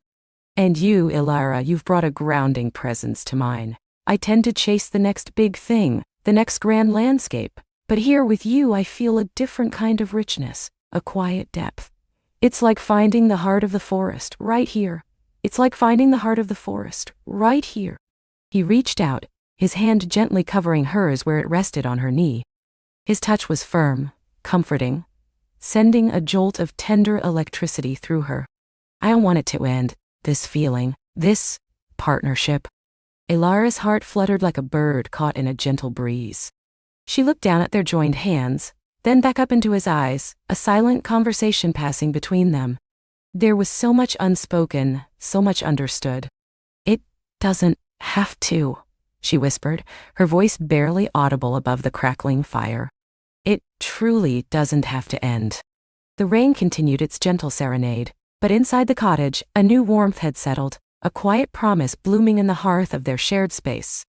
"And you, Ilara, you've brought a grounding presence to mine. I tend to chase the next big thing, the next grand landscape. But here with you I feel a different kind of richness, a quiet depth. It's like finding the heart of the forest, right here. It's like finding the heart of the forest, right here." He reached out, his hand gently covering hers where it rested on her knee. His touch was firm, comforting, sending a jolt of tender electricity through her. "I don't want it to end, this feeling, this partnership." Ilara's heart fluttered like a bird caught in a gentle breeze. She looked down at their joined hands, then back up into his eyes, a silent conversation passing between them. There was so much unspoken, so much understood. "It doesn't have to," she whispered, her voice barely audible above the crackling fire. "It truly doesn't have to end." The rain continued its gentle serenade, but inside the cottage, a new warmth had settled, a quiet promise blooming in the hearth of their shared space.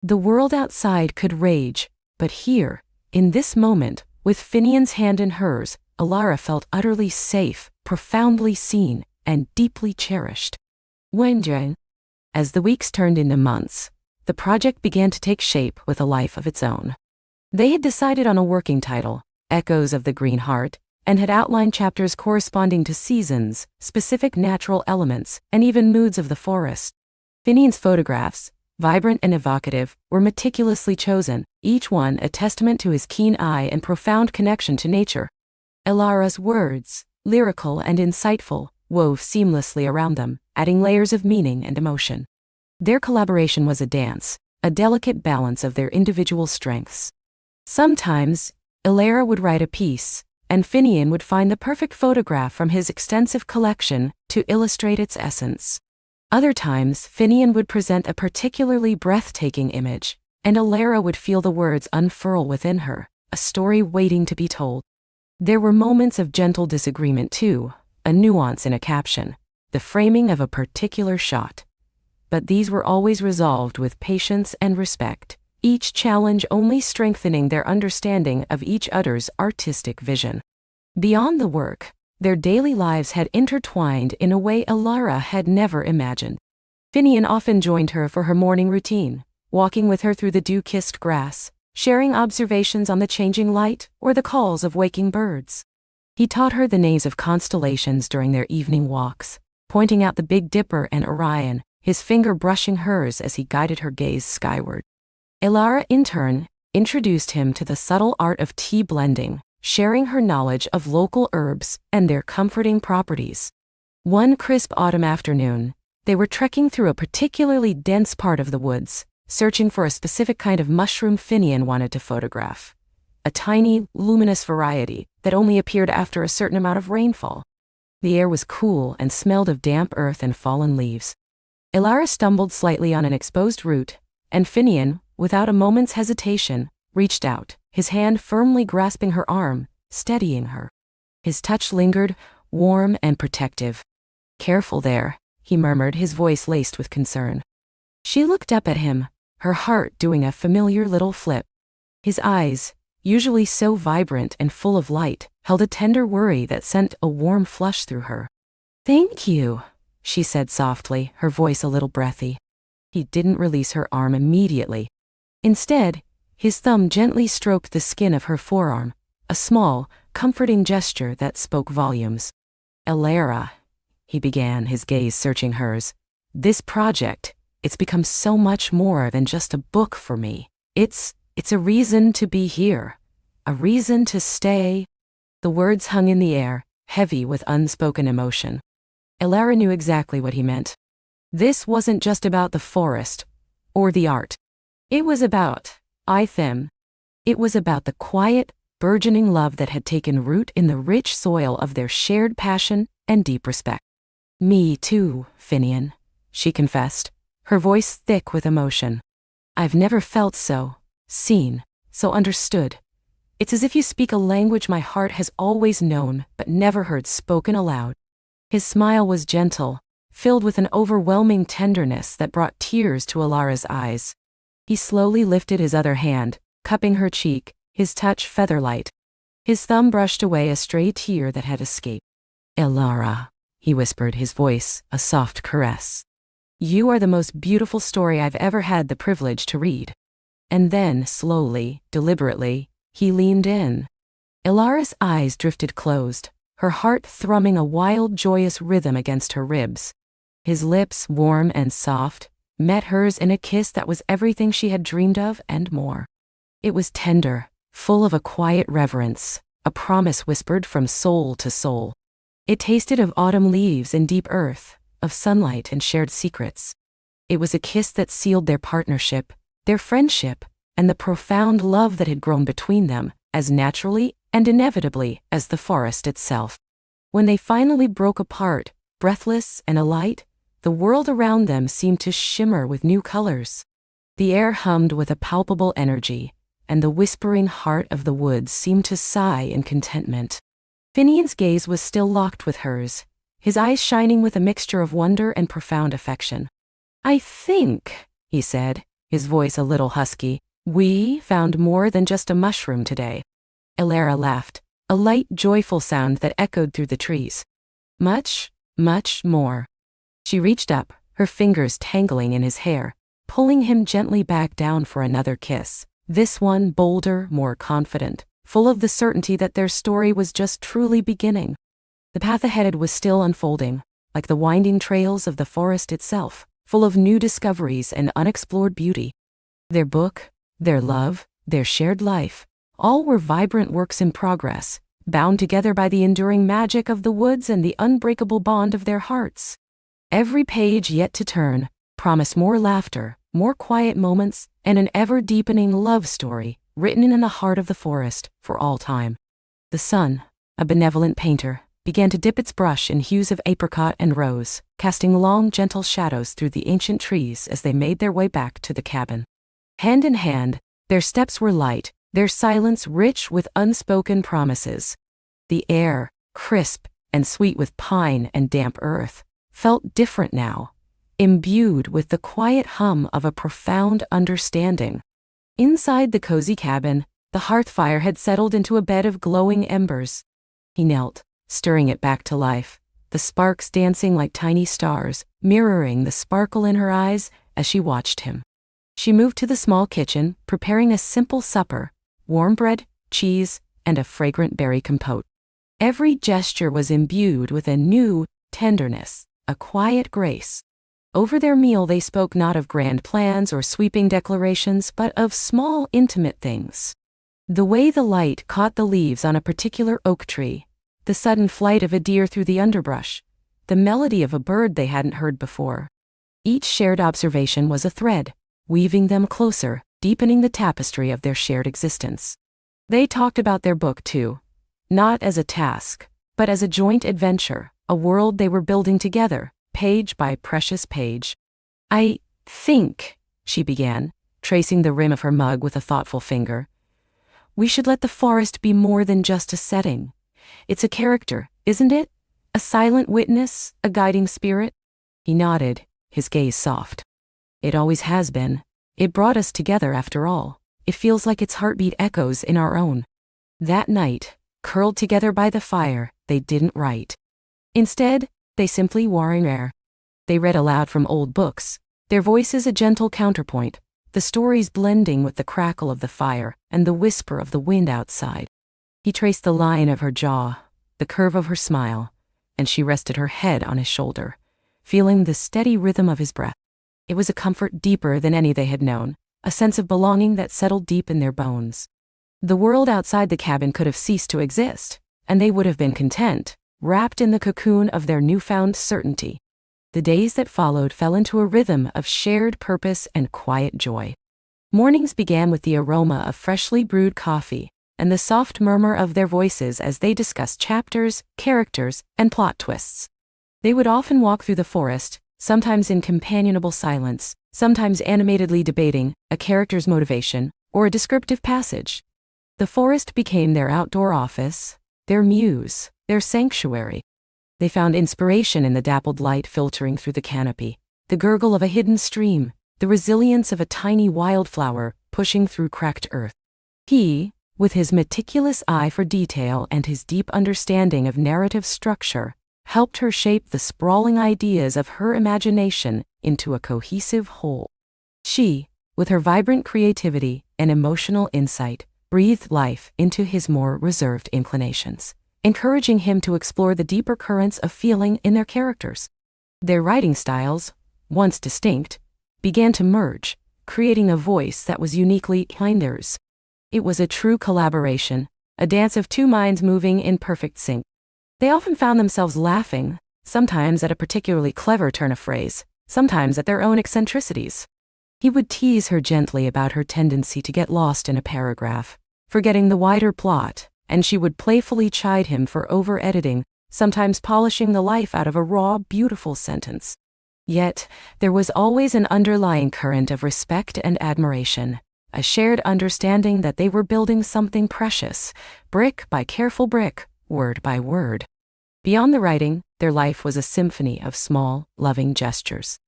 The world outside could rage, but here, in this moment, with Finian's hand in hers, Ilara felt utterly safe, profoundly seen, and deeply cherished. As the weeks turned into months, the project began to take shape with a life of its own. They had decided on a working title, Echoes of the Green Heart, and had outlined chapters corresponding to seasons, specific natural elements, and even moods of the forest. Finian's photographs, vibrant and evocative, were meticulously chosen, each one a testament to his keen eye and profound connection to nature. Ilara's words, lyrical and insightful, wove seamlessly around them, adding layers of meaning and emotion. Their collaboration was a dance, a delicate balance of their individual strengths. Sometimes, Ilara would write a piece, and Finian would find the perfect photograph from his extensive collection to illustrate its essence. Other times, Finian would present a particularly breathtaking image, and Ilara would feel the words unfurl within her, a story waiting to be told. There were moments of gentle disagreement too, a nuance in a caption, the framing of a particular shot. But these were always resolved with patience and respect, each challenge only strengthening their understanding of each other's artistic vision. Beyond the work, their daily lives had intertwined in a way Ilara had never imagined. Finian often joined her for her morning routine, walking with her through the dew-kissed grass, sharing observations on the changing light or the calls of waking birds. He taught her the names of constellations during their evening walks, pointing out the Big Dipper and Orion, his finger brushing hers as he guided her gaze skyward. Ilara, in turn, introduced him to the subtle art of tea blending, sharing her knowledge of local herbs and their comforting properties. One crisp autumn afternoon, They were trekking through a particularly dense part of the woods, searching for a specific kind of mushroom Finian wanted to photograph. A tiny, luminous variety that only appeared after a certain amount of rainfall. The air was cool and smelled of damp earth and fallen leaves. Ilara stumbled slightly on an exposed root, and Finian, without a moment's hesitation, reached out, his hand firmly grasping her arm, steadying her. His touch lingered, warm and protective. "Careful there," he murmured, his voice laced with concern. She looked up at him, her heart doing a familiar little flip. His eyes, usually so vibrant and full of light, held a tender worry that sent a warm flush through her. "Thank you," she said softly, her voice a little breathy. He didn't release her arm immediately. Instead, his thumb gently stroked the skin of her forearm, a small, comforting gesture that spoke volumes. "Ilara," he began, his gaze searching hers, "this project, it's become so much more than just a book for me. It's a reason to be here. A reason to stay." The words hung in the air, heavy with unspoken emotion. Ilara knew exactly what he meant. This wasn't just about the forest, or the art. It was about them. It was about the quiet, burgeoning love that had taken root in the rich soil of their shared passion and deep respect. "Me too, Finian," she confessed, her voice thick with emotion. "I've never felt so seen, so understood. It's as if you speak a language my heart has always known but never heard spoken aloud." His smile was gentle, filled with an overwhelming tenderness that brought tears to Ilara's eyes. He slowly lifted his other hand, cupping her cheek, his touch feather-light. His thumb brushed away a stray tear that had escaped. "Ilara," he whispered, his voice a soft caress. "You are the most beautiful story I've ever had the privilege to read." And then, slowly, deliberately, he leaned in. Ilara's eyes drifted closed, her heart thrumming a wild, joyous rhythm against her ribs. His lips, warm and soft, met hers in a kiss that was everything she had dreamed of and more. It was tender, full of a quiet reverence, a promise whispered from soul to soul. It tasted of autumn leaves and deep earth, of sunlight and shared secrets. It was a kiss that sealed their partnership, their friendship, and the profound love that had grown between them, as naturally and inevitably as the forest itself. When they finally broke apart, breathless and alight, the world around them seemed to shimmer with new colors. The air hummed with a palpable energy, and the whispering heart of the woods seemed to sigh in contentment. Finian's gaze was still locked with hers, his eyes shining with a mixture of wonder and profound affection. "I think," he said, his voice a little husky, "we found more than just a mushroom today." Ilara laughed, a light, joyful sound that echoed through the trees. "Much, much more." She reached up, her fingers tangling in his hair, pulling him gently back down for another kiss, this one bolder, more confident, full of the certainty that their story was just truly beginning. The path ahead was still unfolding, like the winding trails of the forest itself, full of new discoveries and unexplored beauty. Their book, their love, their shared life, all were vibrant works in progress, bound together by the enduring magic of the woods and the unbreakable bond of their hearts. Every page yet to turn promised more laughter, more quiet moments, and an ever-deepening love story written in the heart of the forest for all time. The sun, a benevolent painter, began to dip its brush in hues of apricot and rose, casting long, gentle shadows through the ancient trees as they made their way back to the cabin. Hand in hand, their steps were light, their silence rich with unspoken promises. The air, crisp and sweet with pine and damp earth, felt different now, imbued with the quiet hum of a profound understanding. Inside the cozy cabin, the hearth fire had settled into a bed of glowing embers. He knelt, stirring it back to life, the sparks dancing like tiny stars, mirroring the sparkle in her eyes as she watched him. She moved to the small kitchen, preparing a simple supper, warm bread, cheese, and a fragrant berry compote. Every gesture was imbued with a new tenderness, a quiet grace. Over their meal they spoke not of grand plans or sweeping declarations but of small, intimate things. The way the light caught the leaves on a particular oak tree, the sudden flight of a deer through the underbrush, the melody of a bird they hadn't heard before. Each shared observation was a thread, weaving them closer, deepening the tapestry of their shared existence. They talked about their book too, not as a task, but as a joint adventure, a world they were building together, page by precious page. "I think," she began, tracing the rim of her mug with a thoughtful finger, "we should let the forest be more than just a setting. It's a character, isn't it? A silent witness, a guiding spirit?" He nodded, his gaze soft. "It always has been. It brought us together after all. It feels like its heartbeat echoes in our own." That night, curled together by the fire, they didn't write. Instead, they simply wore in air. They read aloud from old books, their voices a gentle counterpoint, the stories blending with the crackle of the fire and the whisper of the wind outside. He traced the line of her jaw, the curve of her smile, and she rested her head on his shoulder, feeling the steady rhythm of his breath. It was a comfort deeper than any they had known, a sense of belonging that settled deep in their bones. The world outside the cabin could have ceased to exist, and they would have been content, wrapped in the cocoon of their newfound certainty. The days that followed fell into a rhythm of shared purpose and quiet joy. Mornings began with the aroma of freshly brewed coffee and the soft murmur of their voices as they discussed chapters, characters, and plot twists. They would often walk through the forest, sometimes in companionable silence, sometimes animatedly debating a character's motivation or a descriptive passage. The forest became their outdoor office, their muse, their sanctuary. They found inspiration in the dappled light filtering through the canopy, the gurgle of a hidden stream, the resilience of a tiny wildflower pushing through cracked earth. He, with his meticulous eye for detail and his deep understanding of narrative structure, helped her shape the sprawling ideas of her imagination into a cohesive whole. She, with her vibrant creativity and emotional insight, breathed life into his more reserved inclinations, encouraging him to explore the deeper currents of feeling in their characters. Their writing styles, once distinct, began to merge, creating a voice that was uniquely theirs. It was a true collaboration, a dance of two minds moving in perfect sync. They often found themselves laughing, sometimes at a particularly clever turn of phrase, sometimes at their own eccentricities. He would tease her gently about her tendency to get lost in a paragraph, forgetting the wider plot, and she would playfully chide him for over-editing, sometimes polishing the life out of a raw, beautiful sentence. Yet, there was always an underlying current of respect and admiration, a shared understanding that they were building something precious, brick by careful brick, word by word. Beyond the writing, their life was a symphony of small, loving gestures.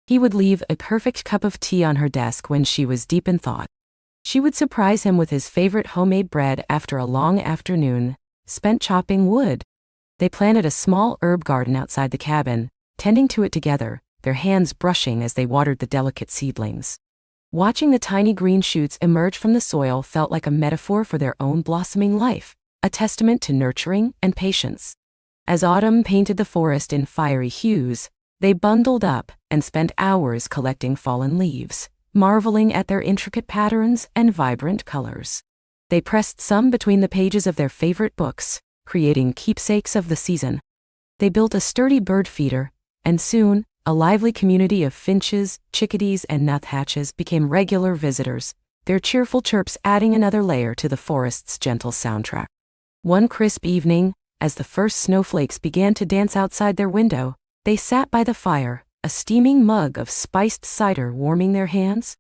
He would leave a perfect cup of tea on her desk when she was deep in thought. She would surprise him with his favorite homemade bread after a long afternoon spent chopping wood. They planted a small herb garden outside the cabin, tending to it together, their hands brushing as they watered the delicate seedlings. Watching the tiny green shoots emerge from the soil felt like a metaphor for their own blossoming life, a testament to nurturing and patience. As autumn painted the forest in fiery hues, they bundled up and spent hours collecting fallen leaves, marveling at their intricate patterns and vibrant colors. They pressed some between the pages of their favorite books, creating keepsakes of the season. They built a sturdy bird feeder, and soon, a lively community of finches, chickadees, and nuthatches became regular visitors, their cheerful chirps adding another layer to the forest's gentle soundtrack. One crisp evening, as the first snowflakes began to dance outside their window, they sat by the fire, a steaming mug of spiced cider warming their hands.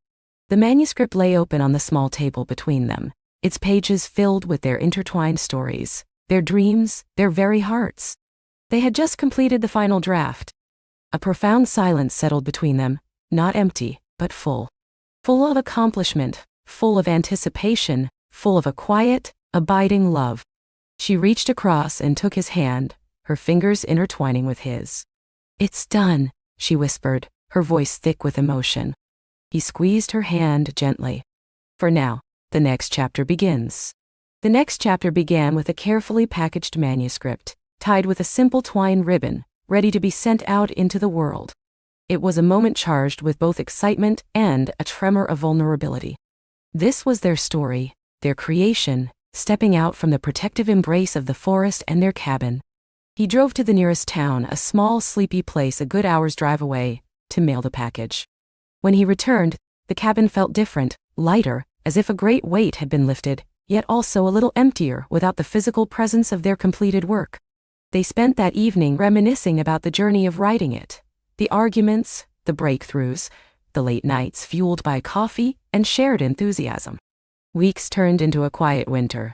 The manuscript lay open on the small table between them, its pages filled with their intertwined stories, their dreams, their very hearts. They had just completed the final draft. A profound silence settled between them, not empty, but full. Full of accomplishment, full of anticipation, full of a quiet, abiding love. She reached across and took his hand, her fingers intertwining with his. "It's done," she whispered, her voice thick with emotion. He squeezed her hand gently. "For now, the next chapter begins." The next chapter began with a carefully packaged manuscript, tied with a simple twine ribbon, ready to be sent out into the world. It was a moment charged with both excitement and a tremor of vulnerability. This was their story, their creation, stepping out from the protective embrace of the forest and their cabin. He drove to the nearest town, a small, sleepy place a good hour's drive away, to mail the package. When he returned, the cabin felt different, lighter, as if a great weight had been lifted, yet also a little emptier without the physical presence of their completed work. They spent that evening reminiscing about the journey of writing it, the arguments, the breakthroughs, the late nights fueled by coffee and shared enthusiasm. Weeks turned into a quiet winter.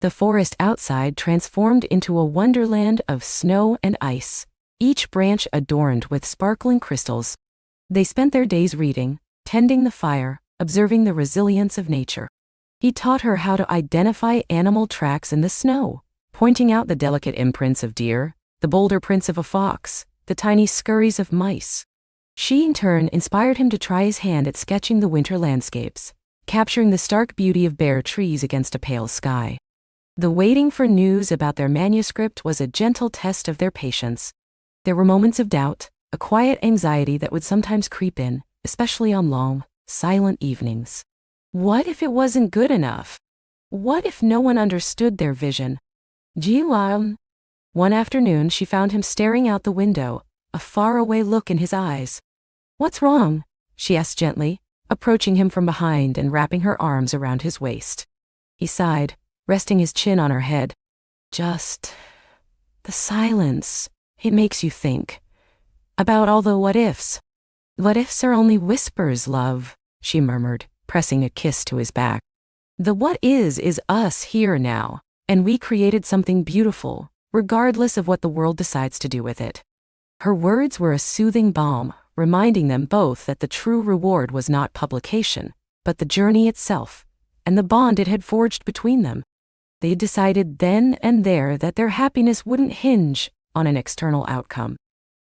The forest outside transformed into a wonderland of snow and ice, each branch adorned with sparkling crystals. They spent their days reading, tending the fire, observing the resilience of nature. He taught her how to identify animal tracks in the snow, pointing out the delicate imprints of deer, the bolder prints of a fox, the tiny scurries of mice. She, in turn, inspired him to try his hand at sketching the winter landscapes, capturing the stark beauty of bare trees against a pale sky. The waiting for news about their manuscript was a gentle test of their patience. There were moments of doubt, a quiet anxiety that would sometimes creep in, especially on long, silent evenings. What if it wasn't good enough? What if no one understood their vision? Jiwan. One afternoon she found him staring out the window, a faraway look in his eyes. "What's wrong?" she asked gently, approaching him from behind and wrapping her arms around his waist. He sighed, resting his chin on her head. "Just the silence. It makes you think. About all the what-ifs." "What ifs are only whispers, love," she murmured, pressing a kiss to his back. "The what is us here now, and we created something beautiful, regardless of what the world decides to do with it." Her words were a soothing balm, reminding them both that the true reward was not publication, but the journey itself, and the bond it had forged between them. They decided then and there that their happiness wouldn't hinge on an external outcome.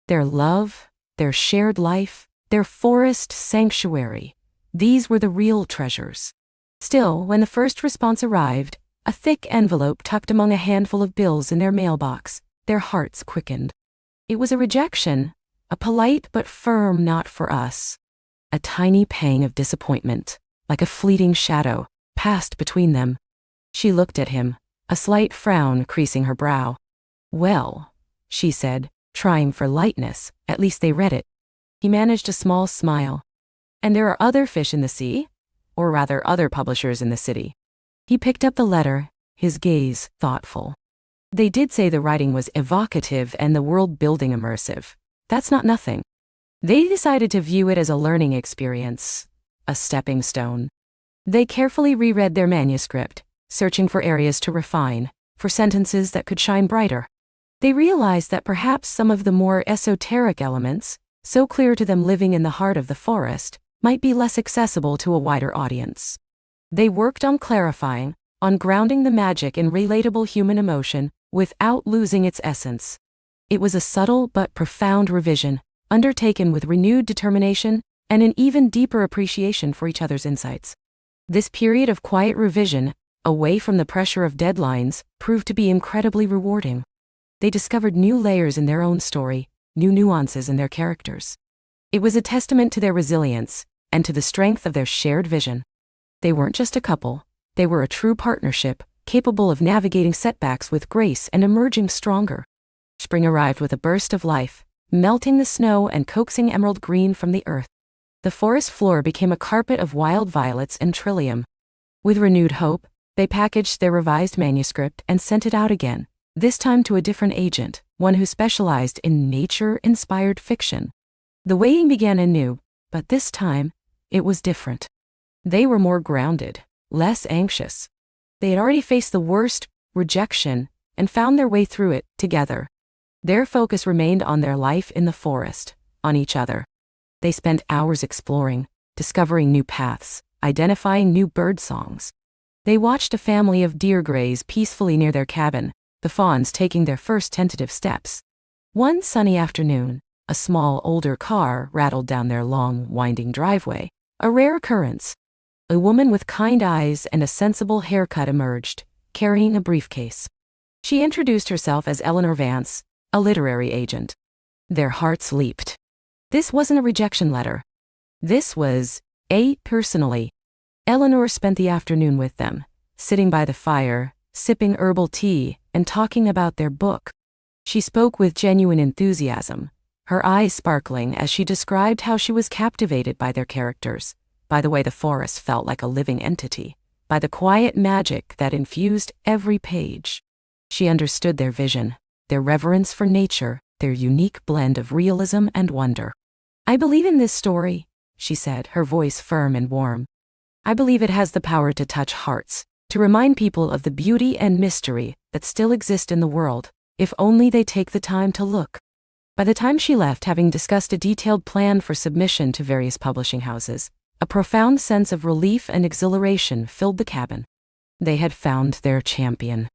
Their love, their shared life, their forest sanctuary, these were the real treasures. Still, when the first response arrived, a thick envelope tucked among a handful of bills in their mailbox, their hearts quickened. It was a rejection, a polite but firm "not for us." A tiny pang of disappointment, like a fleeting shadow, passed between them. She looked at him, a slight frown creasing her brow. "Well," she said, trying for lightness, "at least they read it." He managed a small smile. "And there are other fish in the sea? Or rather, other publishers in the city?" He picked up the letter, his gaze thoughtful. "They did say the writing was evocative and the world-building immersive. That's not nothing. They decided to view it as a learning experience, a stepping stone. They carefully reread their manuscript, searching for areas to refine, for sentences that could shine brighter. They realized that perhaps some of the more esoteric elements, so clear to them living in the heart of the forest, might be less accessible to a wider audience. They worked on clarifying, on grounding the magic in relatable human emotion without losing its essence. It was a subtle but profound revision, undertaken with renewed determination and an even deeper appreciation for each other's insights. This period of quiet revision, away from the pressure of deadlines, proved to be incredibly rewarding. They discovered new layers in their own story, new nuances in their characters. It was a testament to their resilience and to the strength of their shared vision. They weren't just a couple, they were a true partnership, capable of navigating setbacks with grace and emerging stronger. Spring arrived with a burst of life, melting the snow and coaxing emerald green from the earth. The forest floor became a carpet of wild violets and trillium. With renewed hope, they packaged their revised manuscript and sent it out again, this time to a different agent, one who specialized in nature-inspired fiction. The waiting began anew, but this time, it was different. They were more grounded, less anxious. They had already faced the worst, rejection, and found their way through it together. Their focus remained on their life in the forest, on each other. They spent hours exploring, discovering new paths, identifying new bird songs. They watched a family of deer graze peacefully near their cabin, the fawns taking their first tentative steps. One sunny afternoon, a small older car rattled down their long, winding driveway, a rare occurrence. A woman with kind eyes and a sensible haircut emerged, carrying a briefcase. She introduced herself as Eleanor Vance, a literary agent. Their hearts leaped. This wasn't a rejection letter. This was personally. Eleanor spent the afternoon with them, sitting by the fire, sipping herbal tea, and talking about their book. She spoke with genuine enthusiasm, her eyes sparkling as she described how she was captivated by their characters, by the way the forest felt like a living entity, by the quiet magic that infused every page. She understood their vision, their reverence for nature, their unique blend of realism and wonder. "I believe in this story," she said, her voice firm and warm. "I believe it has the power to touch hearts, to remind people of the beauty and mystery that still exist in the world, if only they take the time to look." By the time she left, having discussed a detailed plan for submission to various publishing houses, a profound sense of relief and exhilaration filled the cabin. They had found their champion.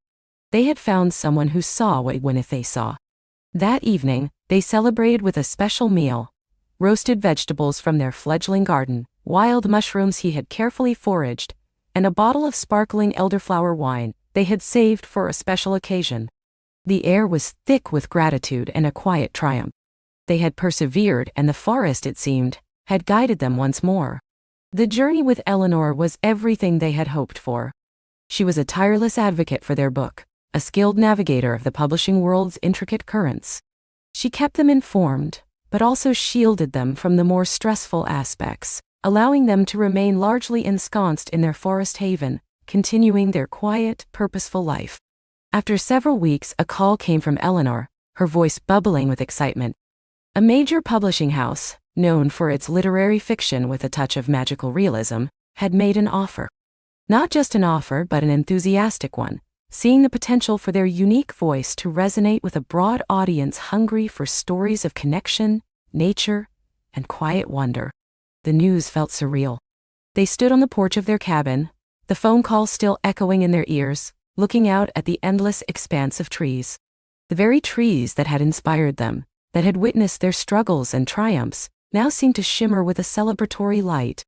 They had found someone who saw what they saw. That evening, they celebrated with a special meal: roasted vegetables from their fledgling garden, wild mushrooms he had carefully foraged, and a bottle of sparkling elderflower wine they had saved for a special occasion. The air was thick with gratitude and a quiet triumph. They had persevered, and the forest, it seemed, had guided them once more. The journey with Eleanor was everything they had hoped for. She was a tireless advocate for their book, a skilled navigator of the publishing world's intricate currents. She kept them informed, but also shielded them from the more stressful aspects, allowing them to remain largely ensconced in their forest haven, continuing their quiet, purposeful life. After several weeks, a call came from Eleanor, her voice bubbling with excitement. A major publishing house, known for its literary fiction with a touch of magical realism, had made an offer. Not just an offer, but an enthusiastic one, seeing the potential for their unique voice to resonate with a broad audience hungry for stories of connection, nature, and quiet wonder. The news felt surreal. They stood on the porch of their cabin, the phone call still echoing in their ears, looking out at the endless expanse of trees. The very trees that had inspired them, that had witnessed their struggles and triumphs, now seemed to shimmer with a celebratory light.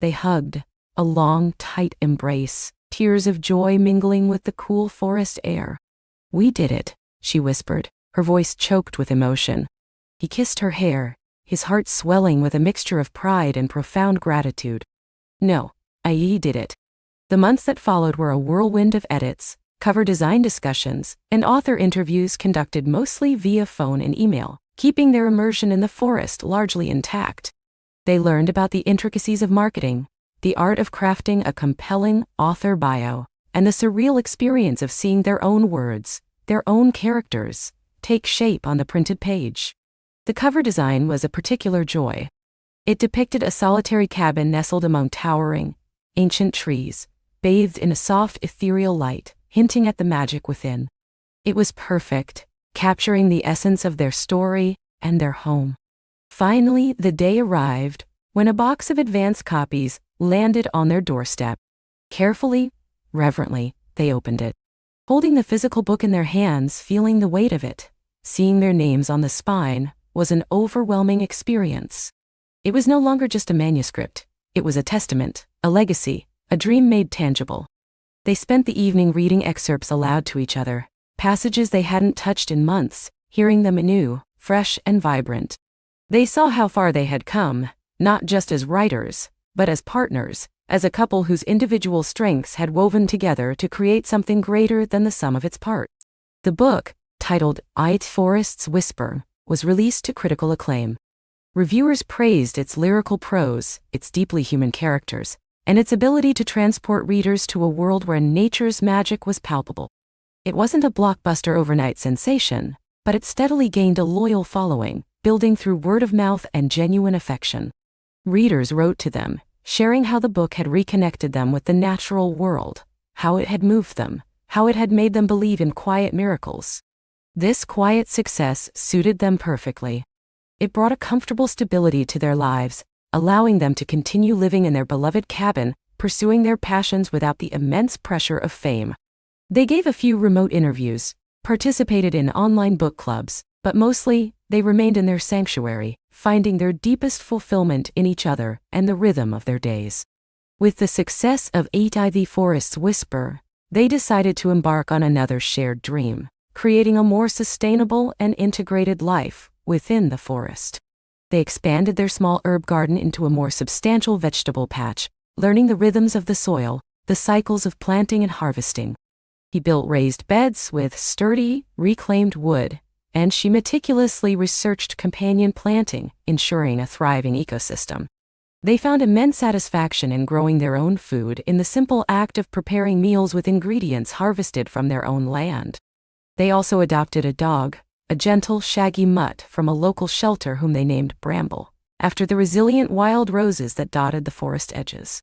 They hugged, a long, tight embrace, tears of joy mingling with the cool forest air. "We did it," she whispered, her voice choked with emotion. He kissed her hair, his heart swelling with a mixture of pride and profound gratitude. "No, I did it." The months that followed were a whirlwind of edits, cover design discussions, and author interviews conducted mostly via phone and email, keeping their immersion in the forest largely intact. They learned about the intricacies of marketing, the art of crafting a compelling author bio, and the surreal experience of seeing their own words, their own characters, take shape on the printed page. The cover design was a particular joy. It depicted a solitary cabin nestled among towering, ancient trees, bathed in a soft ethereal light, hinting at the magic within. It was perfect, capturing the essence of their story and their home. Finally, the day arrived when a box of advance copies landed on their doorstep. Carefully, reverently, they opened it. Holding the physical book in their hands, feeling the weight of it, seeing their names on the spine, was an overwhelming experience. It was no longer just a manuscript. It was a testament, a legacy, a dream made tangible. They spent the evening reading excerpts aloud to each other, passages they hadn't touched in months, hearing them anew, fresh and vibrant. They saw how far they had come, not just as writers, but as partners, as a couple whose individual strengths had woven together to create something greater than the sum of its parts. The book, titled "The Forest's Whisper," was released to critical acclaim. Reviewers praised its lyrical prose, its deeply human characters, and its ability to transport readers to a world where nature's magic was palpable. It wasn't a blockbuster overnight sensation, but it steadily gained a loyal following, building through word of mouth and genuine affection. Readers wrote to them, sharing how the book had reconnected them with the natural world, how it had moved them, how it had made them believe in quiet miracles. This quiet success suited them perfectly. It brought a comfortable stability to their lives, allowing them to continue living in their beloved cabin, pursuing their passions without the immense pressure of fame. They gave a few remote interviews, participated in online book clubs, but mostly, they remained in their sanctuary, finding their deepest fulfillment in each other and the rhythm of their days. With the success of The Forest's Whisper, they decided to embark on another shared dream, creating a more sustainable and integrated life within the forest. They expanded their small herb garden into a more substantial vegetable patch, learning the rhythms of the soil, the cycles of planting and harvesting. He built raised beds with sturdy, reclaimed wood, and she meticulously researched companion planting, ensuring a thriving ecosystem. They found immense satisfaction in growing their own food in the simple act of preparing meals with ingredients harvested from their own land. They also adopted a dog, a gentle, shaggy mutt from a local shelter whom they named Bramble, after the resilient wild roses that dotted the forest edges.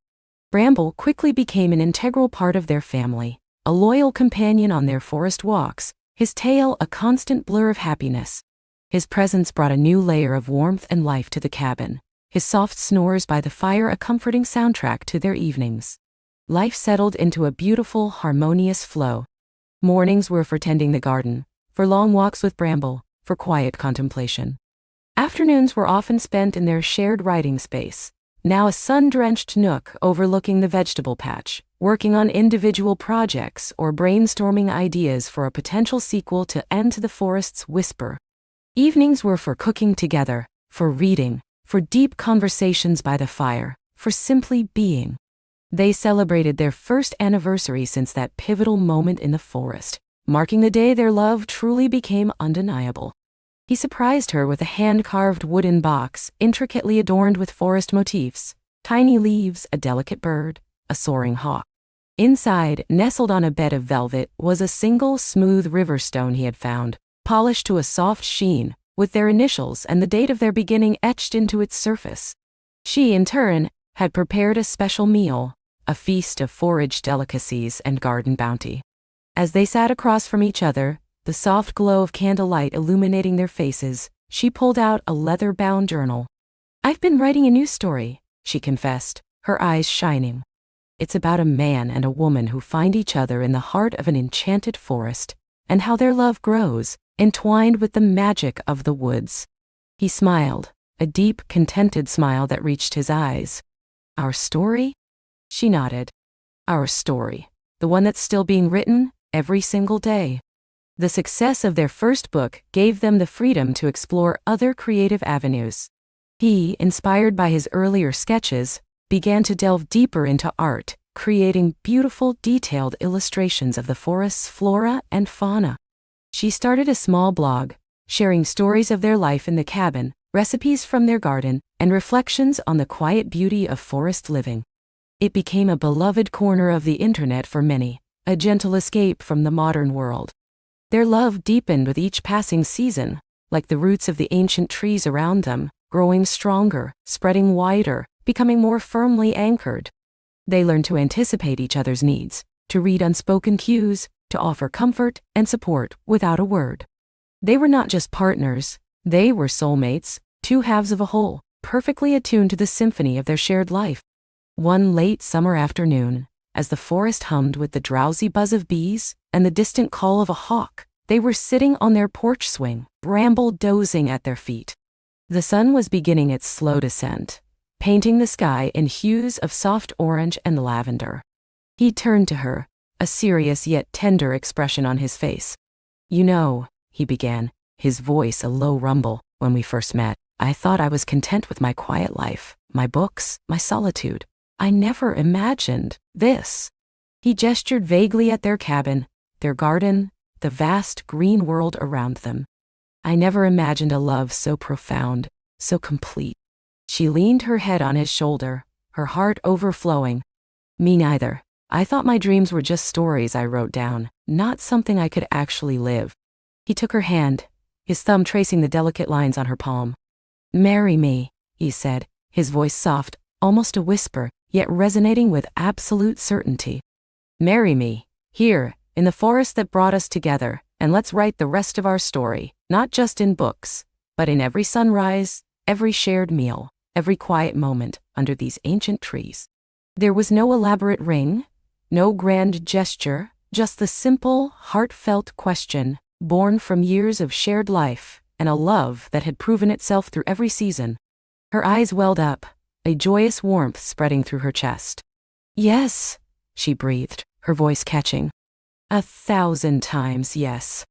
Bramble quickly became an integral part of their family, a loyal companion on their forest walks, his tail a constant blur of happiness. His presence brought a new layer of warmth and life to the cabin, his soft snores by the fire a comforting soundtrack to their evenings. Life settled into a beautiful, harmonious flow. Mornings were for tending the garden, for long walks with Bramble, for quiet contemplation. Afternoons were often spent in their shared writing space, now a sun-drenched nook overlooking the vegetable patch, working on individual projects or brainstorming ideas for a potential sequel to End to the Forest's Whisper. Evenings were for cooking together, for reading, for deep conversations by the fire, for simply being. They celebrated their first anniversary since that pivotal moment in the forest, marking the day their love truly became undeniable. He surprised her with a hand-carved wooden box intricately adorned with forest motifs, tiny leaves, a delicate bird, a soaring hawk. Inside, nestled on a bed of velvet, was a single smooth river stone he had found, polished to a soft sheen, with their initials and the date of their beginning etched into its surface. She, in turn, had prepared a special meal, a feast of forage delicacies and garden bounty. As they sat across from each other, the soft glow of candlelight illuminating their faces, she pulled out a leather-bound journal. "I've been writing a new story," she confessed, her eyes shining. "It's about a man and a woman who find each other in the heart of an enchanted forest, and how their love grows, entwined with the magic of the woods." He smiled, a deep, contented smile that reached his eyes. "Our story?" She nodded. "Our story. The one that's still being written, every single day." The success of their first book gave them the freedom to explore other creative avenues. He, inspired by his earlier sketches, began to delve deeper into art, creating beautiful, detailed illustrations of the forest's flora and fauna. She started a small blog, sharing stories of their life in the cabin, recipes from their garden, and reflections on the quiet beauty of forest living. It became a beloved corner of the internet for many, a gentle escape from the modern world. Their love deepened with each passing season, like the roots of the ancient trees around them, growing stronger, spreading wider, becoming more firmly anchored. They learned to anticipate each other's needs, to read unspoken cues, to offer comfort and support without a word. They were not just partners, they were soulmates, two halves of a whole, perfectly attuned to the symphony of their shared life. One late summer afternoon, as the forest hummed with the drowsy buzz of bees and the distant call of a hawk, they were sitting on their porch swing, Bramble dozing at their feet. The sun was beginning its slow descent, painting the sky in hues of soft orange and lavender. He turned to her, a serious yet tender expression on his face. "You know," he began, his voice a low rumble, "when we first met, I thought I was content with my quiet life, my books, my solitude. I never imagined this." He gestured vaguely at their cabin, their garden, the vast green world around them. "I never imagined a love so profound, so complete." She leaned her head on his shoulder, her heart overflowing. "Me neither. I thought my dreams were just stories I wrote down, not something I could actually live." He took her hand, his thumb tracing the delicate lines on her palm. "Marry me," he said, his voice soft, almost a whisper, yet resonating with absolute certainty. "Marry me, here, in the forest that brought us together, and let's write the rest of our story, not just in books, but in every sunrise, every shared meal, every quiet moment under these ancient trees." There was no elaborate ring, no grand gesture, just the simple, heartfelt question, born from years of shared life and a love that had proven itself through every season. Her eyes welled up, a joyous warmth spreading through her chest. "Yes," she breathed, her voice catching. 1,000 times yes.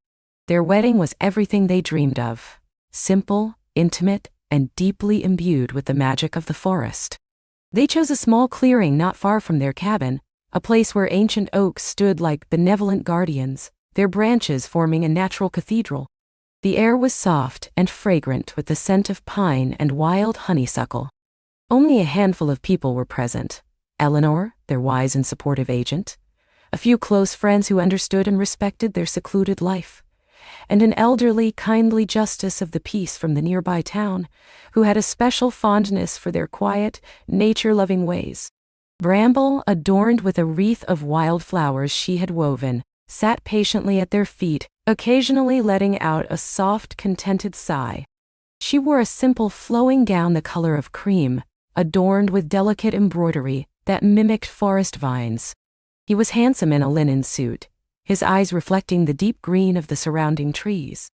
Their wedding was everything they dreamed of. Simple, intimate, and deeply imbued with the magic of the forest. They chose a small clearing not far from their cabin, a place where ancient oaks stood like benevolent guardians, their branches forming a natural cathedral. The air was soft and fragrant with the scent of pine and wild honeysuckle. Only a handful of people were present: Eleanor, their wise and supportive agent, a few close friends who understood and respected their secluded life, and an elderly, kindly justice of the peace from the nearby town, who had a special fondness for their quiet, nature-loving ways. Bramble, adorned with a wreath of wildflowers she had woven, sat patiently at their feet, occasionally letting out a soft, contented sigh. She wore a simple flowing gown the color of cream, adorned with delicate embroidery that mimicked forest vines. He was handsome in a linen suit, his eyes reflecting the deep green of the surrounding trees.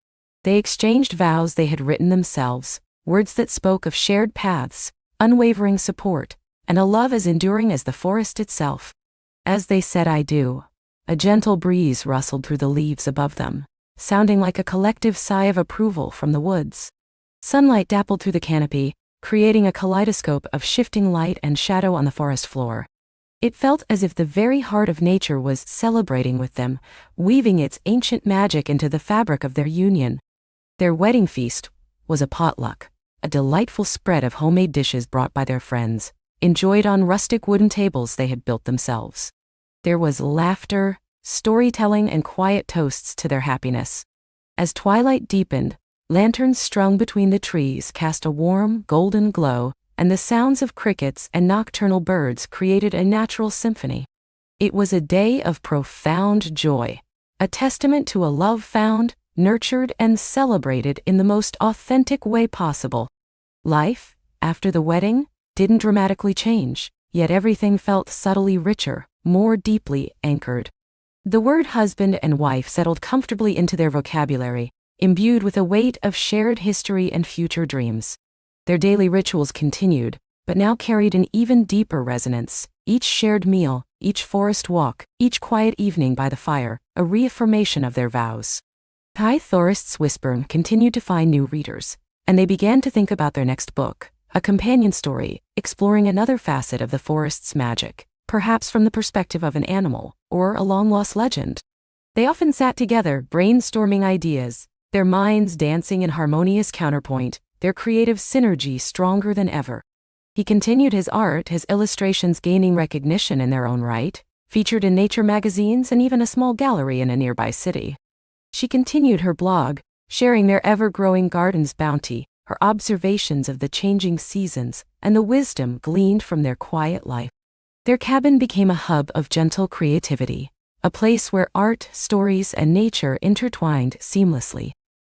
They exchanged vows they had written themselves, words that spoke of shared paths, unwavering support, and a love as enduring as the forest itself. As they said "I do," a gentle breeze rustled through the leaves above them, sounding like a collective sigh of approval from the woods. Sunlight dappled through the canopy, creating a kaleidoscope of shifting light and shadow on the forest floor. It felt as if the very heart of nature was celebrating with them, weaving its ancient magic into the fabric of their union. Their wedding feast was a potluck, a delightful spread of homemade dishes brought by their friends, enjoyed on rustic wooden tables they had built themselves. There was laughter, storytelling, and quiet toasts to their happiness. As twilight deepened, lanterns strung between the trees cast a warm, golden glow, and the sounds of crickets and nocturnal birds created a natural symphony. It was a day of profound joy, a testament to a love found, nurtured, and celebrated in the most authentic way possible. Life, after the wedding, didn't dramatically change, yet everything felt subtly richer, more deeply anchored. The word husband and wife settled comfortably into their vocabulary, imbued with a weight of shared history and future dreams. Their daily rituals continued, but now carried an even deeper resonance: each shared meal, each forest walk, each quiet evening by the fire, a reaffirmation of their vows. Thorist's Whisper continued to find new readers, and they began to think about their next book, a companion story, exploring another facet of the forest's magic, perhaps from the perspective of an animal or a long-lost legend. They often sat together, brainstorming ideas, their minds dancing in harmonious counterpoint, their creative synergy stronger than ever. He continued his art, his illustrations gaining recognition in their own right, featured in nature magazines and even a small gallery in a nearby city. She continued her blog, sharing their ever-growing garden's bounty, her observations of the changing seasons, and the wisdom gleaned from their quiet life. Their cabin became a hub of gentle creativity, a place where art, stories, and nature intertwined seamlessly.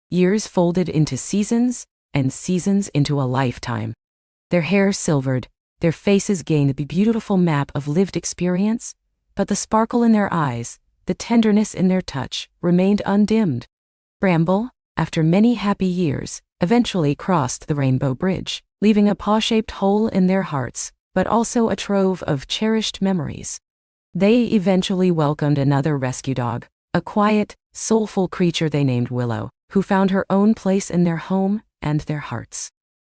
Years folded into seasons, and seasons into a lifetime. Their hair silvered, their faces gained the beautiful map of lived experience, but the sparkle in their eyes, the tenderness in their touch, remained undimmed. Bramble, after many happy years, eventually crossed the Rainbow Bridge, leaving a paw-shaped hole in their hearts, but also a trove of cherished memories. They eventually welcomed another rescue dog, a quiet, soulful creature they named Willow, who found her own place in their home and their hearts.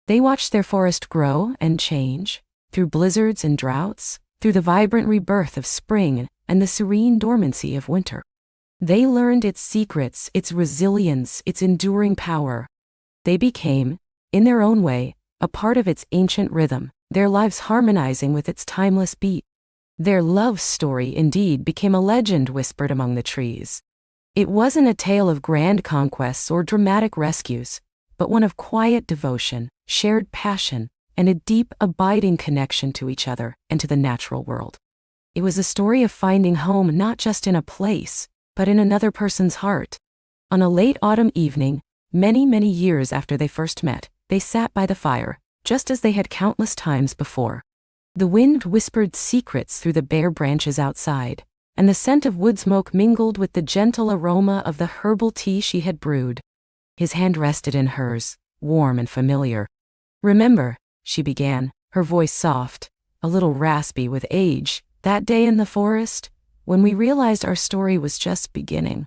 They watched their forest grow and change, through blizzards and droughts, through the vibrant rebirth of spring and the serene dormancy of winter. They learned its secrets, its resilience, its enduring power. They became, in their own way, a part of its ancient rhythm, their lives harmonizing with its timeless beat. Their love story indeed became a legend whispered among the trees. It wasn't a tale of grand conquests or dramatic rescues, but one of quiet devotion, shared passion, and a deep, abiding connection to each other and to the natural world. It was a story of finding home not just in a place, but in another person's heart. On a late autumn evening, many, many years after they first met, they sat by the fire, just as they had countless times before. The wind whispered secrets through the bare branches outside, and the scent of wood smoke mingled with the gentle aroma of the herbal tea she had brewed. His hand rested in hers, warm and familiar. "Remember," she began, her voice soft, a little raspy with age, "that day in the forest, when we realized our story was just beginning?"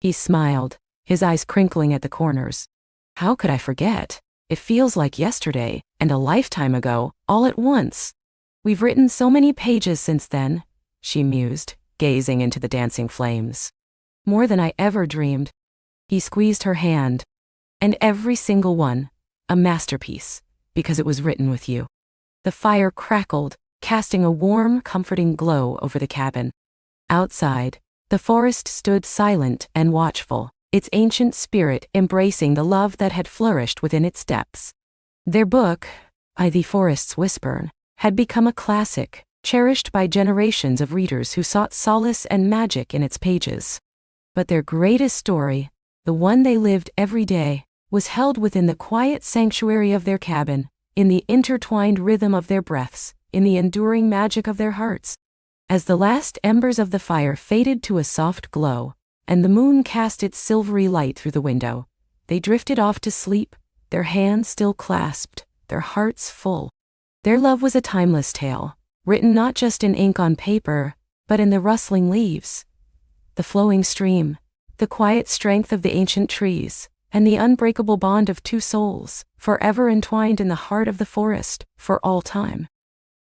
He smiled, his eyes crinkling at the corners. "How could I forget? It feels like yesterday, and a lifetime ago, all at once. We've written so many pages since then," she mused, gazing into the dancing flames. "More than I ever dreamed." He squeezed her hand, and every single one, a masterpiece, because it was written with you. The fire crackled, casting a warm, comforting glow over the cabin. Outside, the forest stood silent and watchful, its ancient spirit embracing the love that had flourished within its depths. Their book, I the Forest's Whisper, had become a classic, cherished by generations of readers who sought solace and magic in its pages. But their greatest story, the one they lived every day, was held within the quiet sanctuary of their cabin, in the intertwined rhythm of their breaths, in the enduring magic of their hearts. As the last embers of the fire faded to a soft glow, and the moon cast its silvery light through the window, they drifted off to sleep, their hands still clasped, their hearts full. Their love was a timeless tale, written not just in ink on paper, but in the rustling leaves, the flowing stream, the quiet strength of the ancient trees, and the unbreakable bond of two souls, forever entwined in the heart of the forest, for all time.